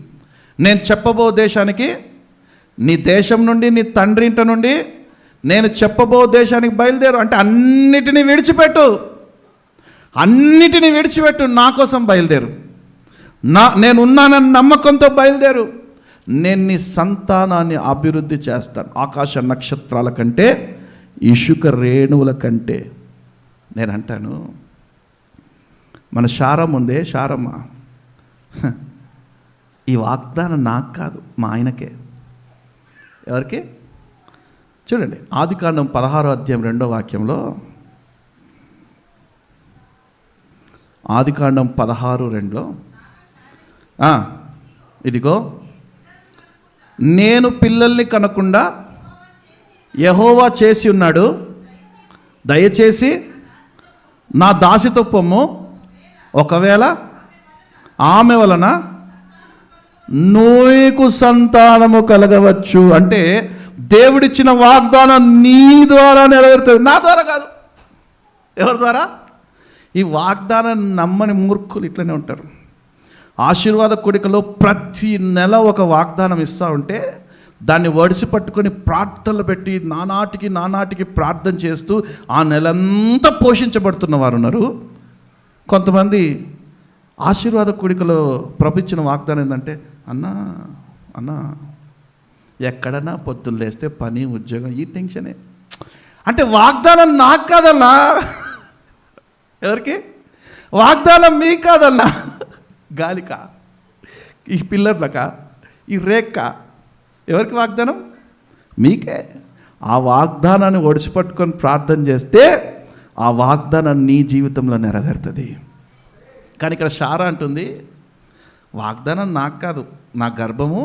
నేను చెప్పబో దేశానికి, నీ దేశం నుండి, నీ తండ్రి ఇంటి నుండి నేను చెప్పబో దేశానికి బయలుదేరు. అంటే అన్నిటినీ విడిచిపెట్టు, నా కోసం బయలుదేరు. నేనున్నానన్న నమ్మకంతో బయలుదేరు. నేను నీ సంతానాన్ని అభివృద్ధి చేస్తాను, ఆకాశ నక్షత్రాల కంటే, ఇసుక రేణువుల కంటే. నేను అంటాను, మన శారమ్మ, ఈ వాగ్దానం నాకు కాదు, మా ఆయనకే. ఎవరికి? చూడండి, ఆదికాండం 16:2. ఆదికాండం 16:2. ఇదిగో నేను పిల్లల్ని కనకుండా యెహోవా చేసి ఉన్నాడు, దయచేసి నా దాసితో పొమ్ము, ఒకవేళ ఆమె వలన నీకు సంతానము కలగవచ్చు. అంటే దేవుడిచ్చిన వాగ్దానం నీ ద్వారా నెరవేరుతుంది, నా ద్వారా కాదు. ఎవరి ద్వారా? ఈ వాగ్దానం నమ్మని మూర్ఖులు ఇట్లనే ఉంటారు. ఆశీర్వాద కూడికలో ప్రతి నెల ఒక వాగ్దానం ఇస్తూ ఉంటే దాన్ని వడిసి పట్టుకొని ప్రార్థనలు పెట్టి నానాటికి ప్రార్థన చేస్తూ ఆ నెలంతా పోషించబడుతున్న వారు ఉన్నారు. కొంతమంది ఆశీర్వాద కూడికలో ప్రభు ఇచ్చిన వాగ్దానం ఏంటంటే, అన్నా ఎక్కడన్నా పొద్దున్న లేస్తే పని, ఉద్యోగం, ఈ టెన్షనే. అంటే వాగ్దానం నాకు కాదన్నా. ఎవరికి వాగ్దానం? మీకు కాదన్నా. గాలికా, ఈ పిల్లర్లకా, ఈ రేక్క? ఎవరికి వాగ్దానం? మీకే. ఆ వాగ్దానాన్ని ఒడిచిపట్టుకొని ప్రార్థన చేస్తే ఆ వాగ్దానం నీ జీవితంలో నెరవేరుతుంది. కానీ ఇక్కడ శారా అంటుంది, వాగ్దానం నాకు కాదు, నా గర్భము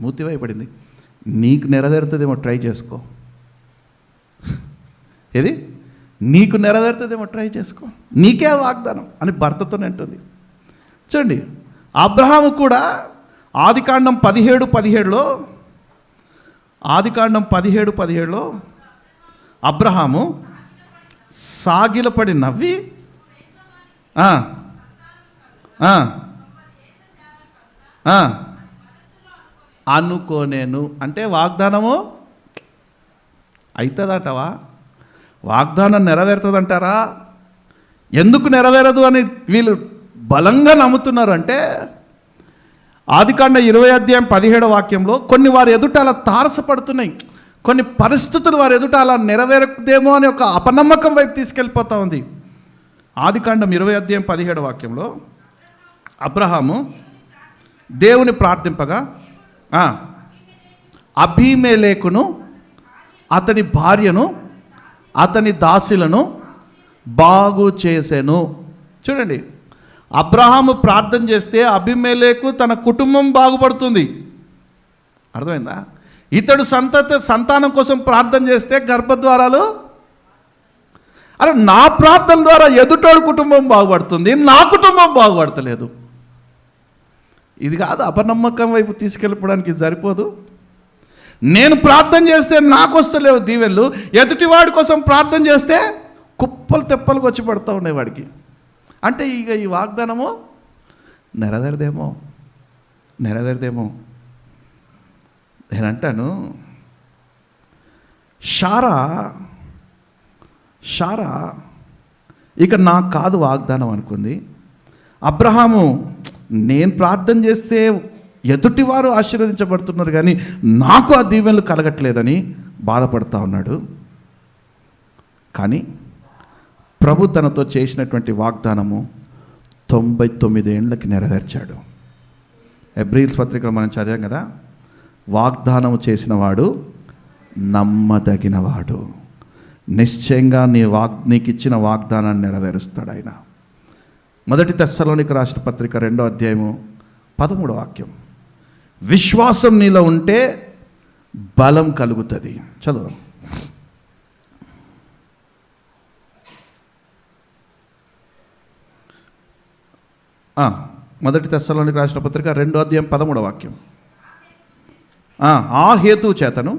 మూతివైపడింది, నీకు నెరవేరుతుందేమో ట్రై చేసుకో. ఏది? నీకు నెరవేరుతుందేమో ట్రై చేసుకో, నీకే వాగ్దానం అని భర్తతోనే అంటుంది. చూడండి, అబ్రహాము కూడా ఆదికాండం 17:17లో అబ్రహాము సాగిలపడి నవ్వి అనుకోనేను. అంటే వాగ్దానము అవుతుందంటావా? వాగ్దానం నెరవేరుతుందంటారా? ఎందుకు నెరవేరదు అని వీళ్ళు బలంగా నమ్ముతున్నారు అంటే, ఆదికాండ 20:17 కొన్ని వారి ఎదుట అలా తారసపడుతున్నాయి, కొన్ని పరిస్థితులు వారి ఎదుట అలా నెరవేరదేమో అని ఒక అపనమ్మకం వైపు తీసుకెళ్ళిపోతూ ఉంది. ఆదికాండం 20:17 అబ్రహాము దేవుని ప్రార్థింపగా అబీమెలెకును అతని భార్యను అతని దాసులను బాగు చేసెను. చూడండి, అబ్రహాము ప్రార్థన చేస్తే అబీమెలెకు తన కుటుంబం బాగుపడుతుంది. అర్థమైందా? ఇతడు సంతానం కోసం ప్రార్థన చేస్తే గర్భద్వారాలు. అరే, నా ప్రార్థన ద్వారా ఎదుటోడు కుటుంబం బాగుపడుతుంది, నా కుటుంబం బాగుపడతలేదు. ఇది కాదు, అపనమ్మకం వైపు తీసుకెళ్ళిపోవడానికి సరిపోదు. నేను ప్రార్థన చేస్తే నాకు వస్తలేవు దీవెళ్ళు, ఎదుటివాడి కోసం ప్రార్థన చేస్తే కుప్పలు తెప్పలకు వచ్చి పడుతూ ఉన్నాయి వాడికి. అంటే ఇక ఈ వాగ్దానము నెరవేరదేమో. నేనంటాను, శారా ఇక నాకు కాదు వాగ్దానం అనుకుంది. అబ్రహాము నేను ప్రార్థన చేస్తే ఎదుటివారు ఆశీర్వదించబడుతున్నారు కానీ నాకు ఆ దీవెనలు కలగట్లేదని బాధపడుతూ ఉన్నాడు. కానీ ప్రభు తనతో చేసినటువంటి వాగ్దానము 99 ఏళ్ళకి నెరవేర్చాడు. హెబ్రీయుల పత్రికలో మనం చదివాం కదా, వాగ్దానము చేసిన వాడు నమ్మదగినవాడు, నిశ్చయంగా నీకు ఇచ్చిన వాగ్దానాన్ని నెరవేరుస్తాడు ఆయన. 1 తెస్సలోనికీయులకు రాసిన పత్రిక 2:13 విశ్వాసం నీలో ఉంటే బలం కలుగుతుంది. చదువు. 1 తెస్సలోనికీయులకు రాసిన పత్రిక 2:13 ఆ హేతు చేతను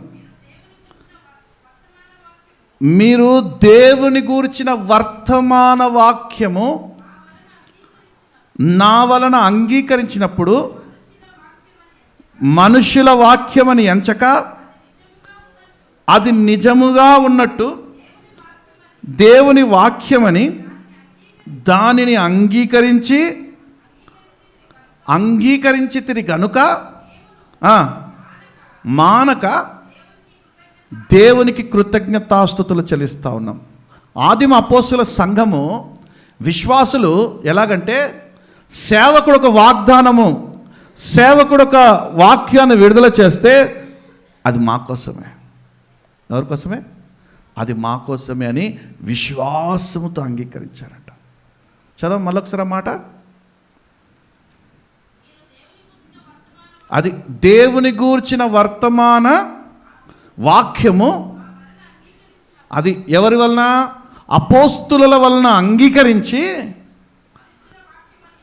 మీరు దేవుని గూర్చిన వర్తమాన వాక్యము నా వలన అంగీకరించినప్పుడు మనుషుల వాక్యమని ఎంచక అది నిజముగా ఉన్నట్టు దేవుని వాక్యమని దానిని అంగీకరించి తిరిగి గనుక మానక దేవునికి కృతజ్ఞతాస్తుతులు చెల్లిస్తూ ఉన్నాం. ఆదిమ అపోస్తుల సంఘము విశ్వాసులు ఎలాగంటే, సేవకుడు ఒక వాగ్దానము, సేవకుడు ఒక వాక్యాన్ని విడుదల చేస్తే అది మా కోసమే. ఎవరి కోసమే? అది మా కోసమే అని విశ్వాసముతో అంగీకరించారంట. చదవ మళ్ళొకసారి మాట. అది దేవుని గూర్చిన వర్తమాన వాక్యము, అది ఎవరి వలన? అపోస్తుల వలన అంగీకరించి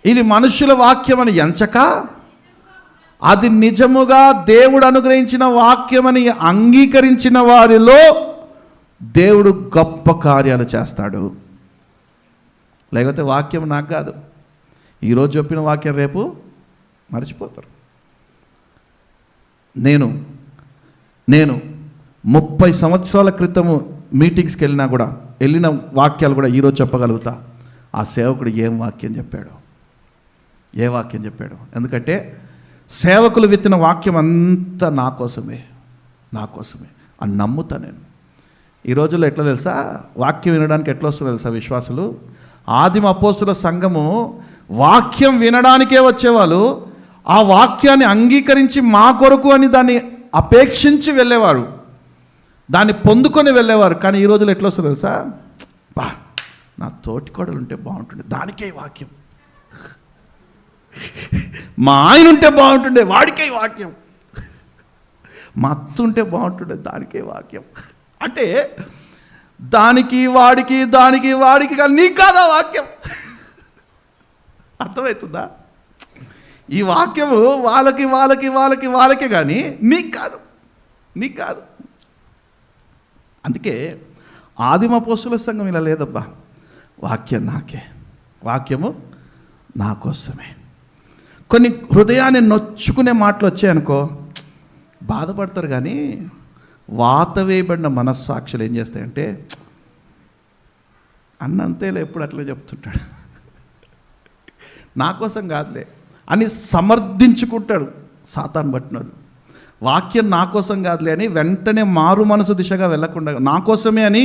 ఇది మనుషుల వాక్యమని ఎంచక అది నిజముగా దేవుడు అనుగ్రహించిన వాక్యమని అంగీకరించిన వారిలో దేవుడు గొప్ప కార్యాలు చేస్తాడు. లేకపోతే వాక్యం నాకు కాదు, ఈరోజు చెప్పిన వాక్యం రేపు మర్చిపోతారు. నేను 30 సంవత్సరాల క్రితము మీటింగ్స్కి వెళ్ళిన వాక్యాలు కూడా ఈరోజు చెప్పగలుగుతా. ఆ సేవకుడు ఏ వాక్యం చెప్పాడు. ఎందుకంటే సేవకులు విత్తిన వాక్యం అంతా నా కోసమే అని నమ్ముతా నేను. ఈ రోజుల్లో ఎట్లా తెలుసా, వాక్యం వినడానికి ఎట్లా వస్తుందో తెలుసా విశ్వాసులు? ఆదిమ అపోస్తుల సంఘము వాక్యం వినడానికే వచ్చేవాళ్ళు, ఆ వాక్యాన్ని అంగీకరించి మా కొరకు అని దాన్ని అపేక్షించి వెళ్ళేవారు, దాన్ని పొందుకొని వెళ్ళేవారు. కానీ ఈ రోజుల్లో ఎట్లా వస్తుంది తెలుసా, బా నా తోటి కోడలు ఉంటే బాగుంటుండే, దానికే వాక్యం. మా ఆయన ఉంటే బాగుంటుండే, వాడికే వాక్యం. మా అత్త ఉంటే బాగుంటుండే, దానికే వాక్యం. అంటే దానికి వాడికి కానీ నీకు కాదా వాక్యం? అర్థమవుతుందా? ఈ వాక్యము వాళ్ళకి కానీ నీకు కాదు. అందుకే ఆదిమ అపోస్తుల సంఘం ఇలా లేదబ్బా, వాక్యం నాకే, వాక్యము నా కోసమే. కొన్ని హృదయాన్ని నొచ్చుకునే మాటలు వచ్చాయనుకో బాధపడతారు, కానీ వాత వేయబడిన మనస్సాక్షులు ఏం చేస్తాయంటే అన్నంతేలే ఎప్పుడు అట్లా చెప్తుంటాడు, నా కోసం కాదులే అని సమర్థించుకుంటాడు. సాతాను పట్టినాడు. వాక్యం నా కోసం కాదులే అని వెంటనే మారు మనసు దిశగా వెళ్ళకుండా, నా కోసమే అని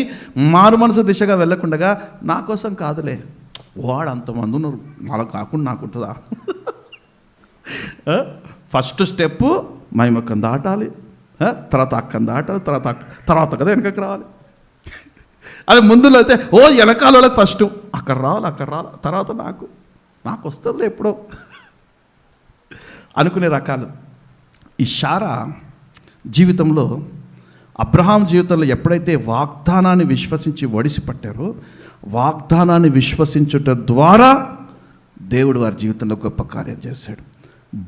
మారు మనసు దిశగా వెళ్ళకుండా, నా కోసం కాదులే, వాడు అంతమంది ఉన్నారు, వాళ్ళ కాకుండా నాకుంటుందా? ఫస్ట్ స్టెప్పు మైమక్కం దాటాలి, తర్వాత అక్కని దాటాలి, తర్వాత కదా వెనకకి రావాలి. అది ముందులో అయితే వెనకాల వాళ్ళకి ఫస్ట్ అక్కడ రావాలి, తర్వాత నాకు వస్తుందిలే ఎప్పుడో అనుకునే రకాలు. ఈ శారా జీవితంలో, అబ్రహాం జీవితంలో ఎప్పుడైతే వాగ్దానాన్ని విశ్వసించి ఒడిసి పట్టారో, వాగ్దానాన్ని విశ్వసించుట ద్వారా దేవుడు వారి జీవితంలో గొప్ప కార్యం చేశాడు,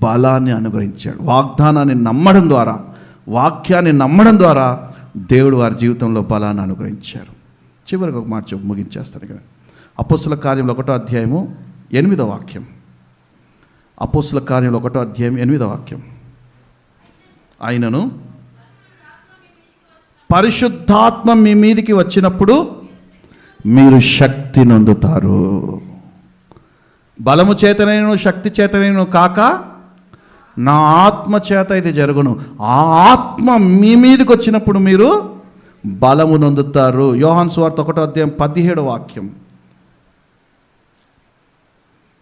బలాన్ని అనుగ్రహించాడు. వాగ్దానాన్ని నమ్మడం ద్వారా, వాక్యాన్ని నమ్మడం ద్వారా దేవుడు వారి జీవితంలో బలాన్ని అనుగ్రహించారు. చివరికి ఒక మాట చెప్పి ముగించేస్తాను కదా. అపోస్తుల కార్యంలో 1వ అధ్యాయము 8వ వాక్యం. అపోస్తుల కార్యంలో 1వ అధ్యాయం 8వ వాక్యం. ఆయనను పరిశుద్ధాత్మ మీ మీదికి వచ్చినప్పుడు మీరు శక్తి నొందుతారు. బలము చేతనైనను శక్తి చేతనైనను కాక నా ఆత్మ చేత ఇది జరుగును. ఆ ఆత్మ మీ మీదకి వచ్చినప్పుడు మీరు బలము నొందుతారు. యోహాను సువార్త 1వ అధ్యాయం 17వ వాక్యం.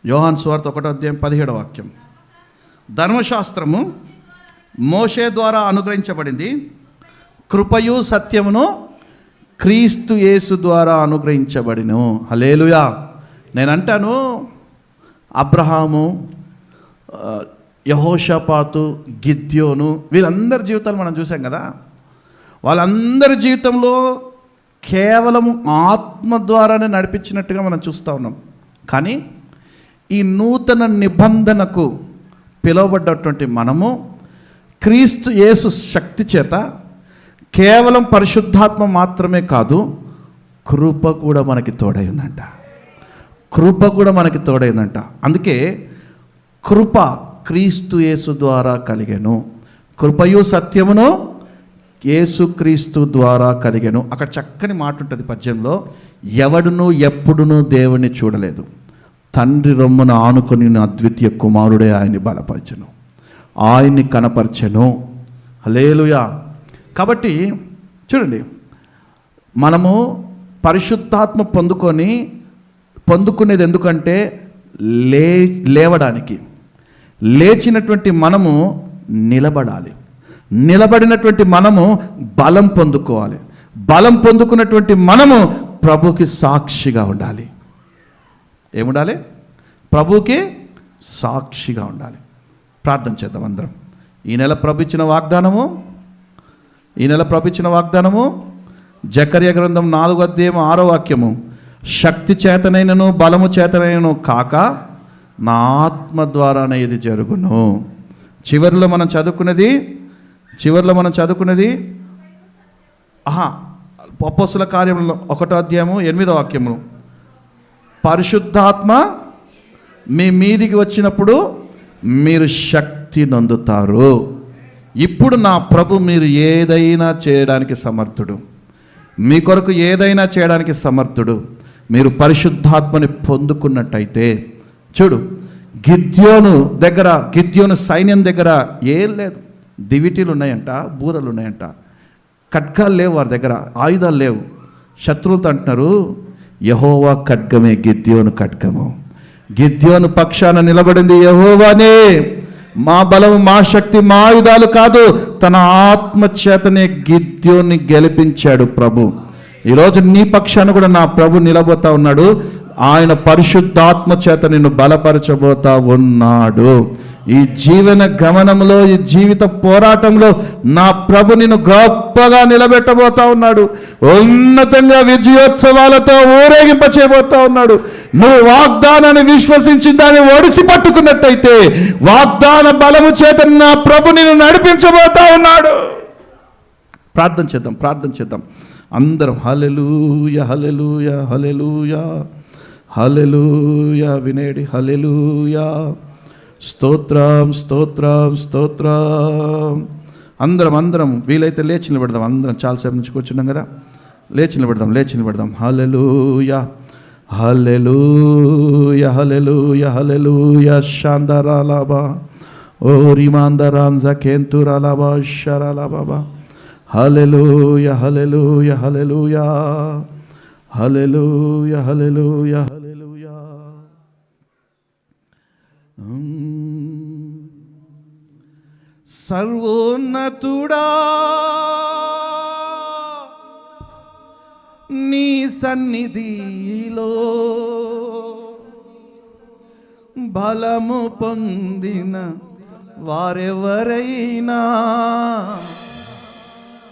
యోహాను సువార్త 1వ అధ్యాయం 17వ వాక్యం. ధర్మశాస్త్రము మోషే ద్వారా అనుగ్రహించబడింది, కృపయు సత్యమును క్రీస్తు యేసు ద్వారా అనుగ్రహించబడిను. హల్లెలూయా. నేనంటాను, అబ్రహాము, యెహోషాపాతు, గిద్యోను, వీళ్ళందరి జీవితాలు మనం చూసాం కదా. వాళ్ళందరి జీవితంలో కేవలం ఆత్మ ద్వారానే నడిపించినట్టుగా మనం చూస్తూ ఉన్నాం. కానీ ఈ నూతన నిబంధనకు పిలువబడ్డటువంటి మనము క్రీస్తు యేసు శక్తి చేత కేవలం పరిశుద్ధాత్మ మాత్రమే కాదు, కృప కూడా మనకి తోడైందంట. అందుకే కృప క్రీస్తు యేసు ద్వారా కలిగెను, కృపయు సత్యమును యేసుక్రీస్తు ద్వారా కలిగెను. అక్కడ చక్కని మాట ఉంటుంది 18లో, ఎవడును ఎప్పుడునూ దేవుని చూడలేదు, తండ్రి రొమ్మున ఆనుకొని అద్వితీయ కుమారుడే ఆయన్ని బలపరచెను, ఆయన్ని కనపరచెను. హల్లెలూయా. కాబట్టి చూడండి, మనము పరిశుద్ధాత్మ పొందుకునేది ఎందుకంటే లేవడానికి. లేచినటువంటి మనము నిలబడాలి, నిలబడినటువంటి మనము బలం పొందుకోవాలి, బలం పొందుకున్నటువంటి మనము ప్రభుకి సాక్షిగా ఉండాలి. ఏముండాలి? ప్రభుకి సాక్షిగా ఉండాలి. ప్రార్థన చేద్దాం అందరం. ఈ నెల ప్రభు ఇచ్చిన వాగ్దానము జకర్యా గ్రంథం 4వ అధ్యాయం 6వ వాక్యము, శక్తి చేతనైనను బలము చేతనైనను కాక నా ఆత్మ ద్వారానే ఇది జరుగును. చివరిలో మనం చదువుకున్నది అపోస్తుల కార్యములో 1వ అధ్యాయము 8వ వాక్యము, పరిశుద్ధాత్మ మీ మీదికి వచ్చినప్పుడు మీరు శక్తి నొందుతారు. ఇప్పుడు నా ప్రభు మీరు ఏదైనా చేయడానికి సమర్థుడు, మీ కొరకు ఏదైనా చేయడానికి సమర్థుడు. మీరు పరిశుద్ధాత్మని పొందుకున్నట్టయితే, చూడు, గిద్యోను సైన్యం దగ్గర ఏం లేదు, దివిటీలు ఉన్నాయంట, బూరలు ఉన్నాయంట. ఖడ్గాలు లేవు వారి దగ్గర, ఆయుధాలు లేవు. శత్రువులతో అంటున్నారు, యెహోవా ఖడ్గమే గిద్యోను ఖడ్గము. గిద్యోను పక్షాన నిలబడింది యెహోవానే. మా బలము, మా శక్తి, మా ఆయుధాలు కాదు, తన ఆత్మ చేతనే గిద్యోన్ని గెలిపించాడు ప్రభు. ఈరోజు నీ పక్షాన కూడా నా ప్రభు నిలబోతా ఉన్నాడు. ఆయన పరిశుద్ధాత్మ చేత నిన్ను బలపరచబోతా ఉన్నాడు. ఈ జీవన గమనంలో, ఈ జీవిత పోరాటంలో నా ప్రభు నిన్ను గొప్పగా నిలబెట్టబోతా ఉన్నాడు. ఉన్నతంగా విజయోత్సవాలతో ఊరేగింప చేయబోతా ఉన్నాడు. నువ్వు వాగ్దానాన్ని విశ్వసించి దాన్ని ఒడిసి పట్టుకున్నట్టయితే వాగ్దాన బలము చేత నా ప్రభు నిన్ను నడిపించబోతా ఉన్నాడు. ప్రార్థన చేద్దాం, ప్రార్థన చేద్దాం అందరం. హల్లెలూయా, హల్లెలూయా, హల్లెలూయా, హల్లెలూయా. వినేడి హల్లెలూయా. స్తోత్రం, స్తోత్రం, స్తోత్రం. అందరం వీలైతే లేచి నిలబెడదాం. అందరం చాలాసేపు నుంచి కూర్చున్నాం కదా, లేచి నిలబెడదాం. హల్లెలూయా, హల్లెలూయా, హల్లెలూయా, హల్లెలూయా. శాందరాలాబా ఓ రిమాందరాంజా కేంతురాలాబా షరాలాబాబా. హల్లెలూయా, హల్లెలూయా, హల్లెలూయా, హల్లెలూయా, హల్లెలూయా, హల్లెలూయా. సర్వోన్నతుడా, నీ సన్నిధిలో బలము పొందిన వారెవరైనా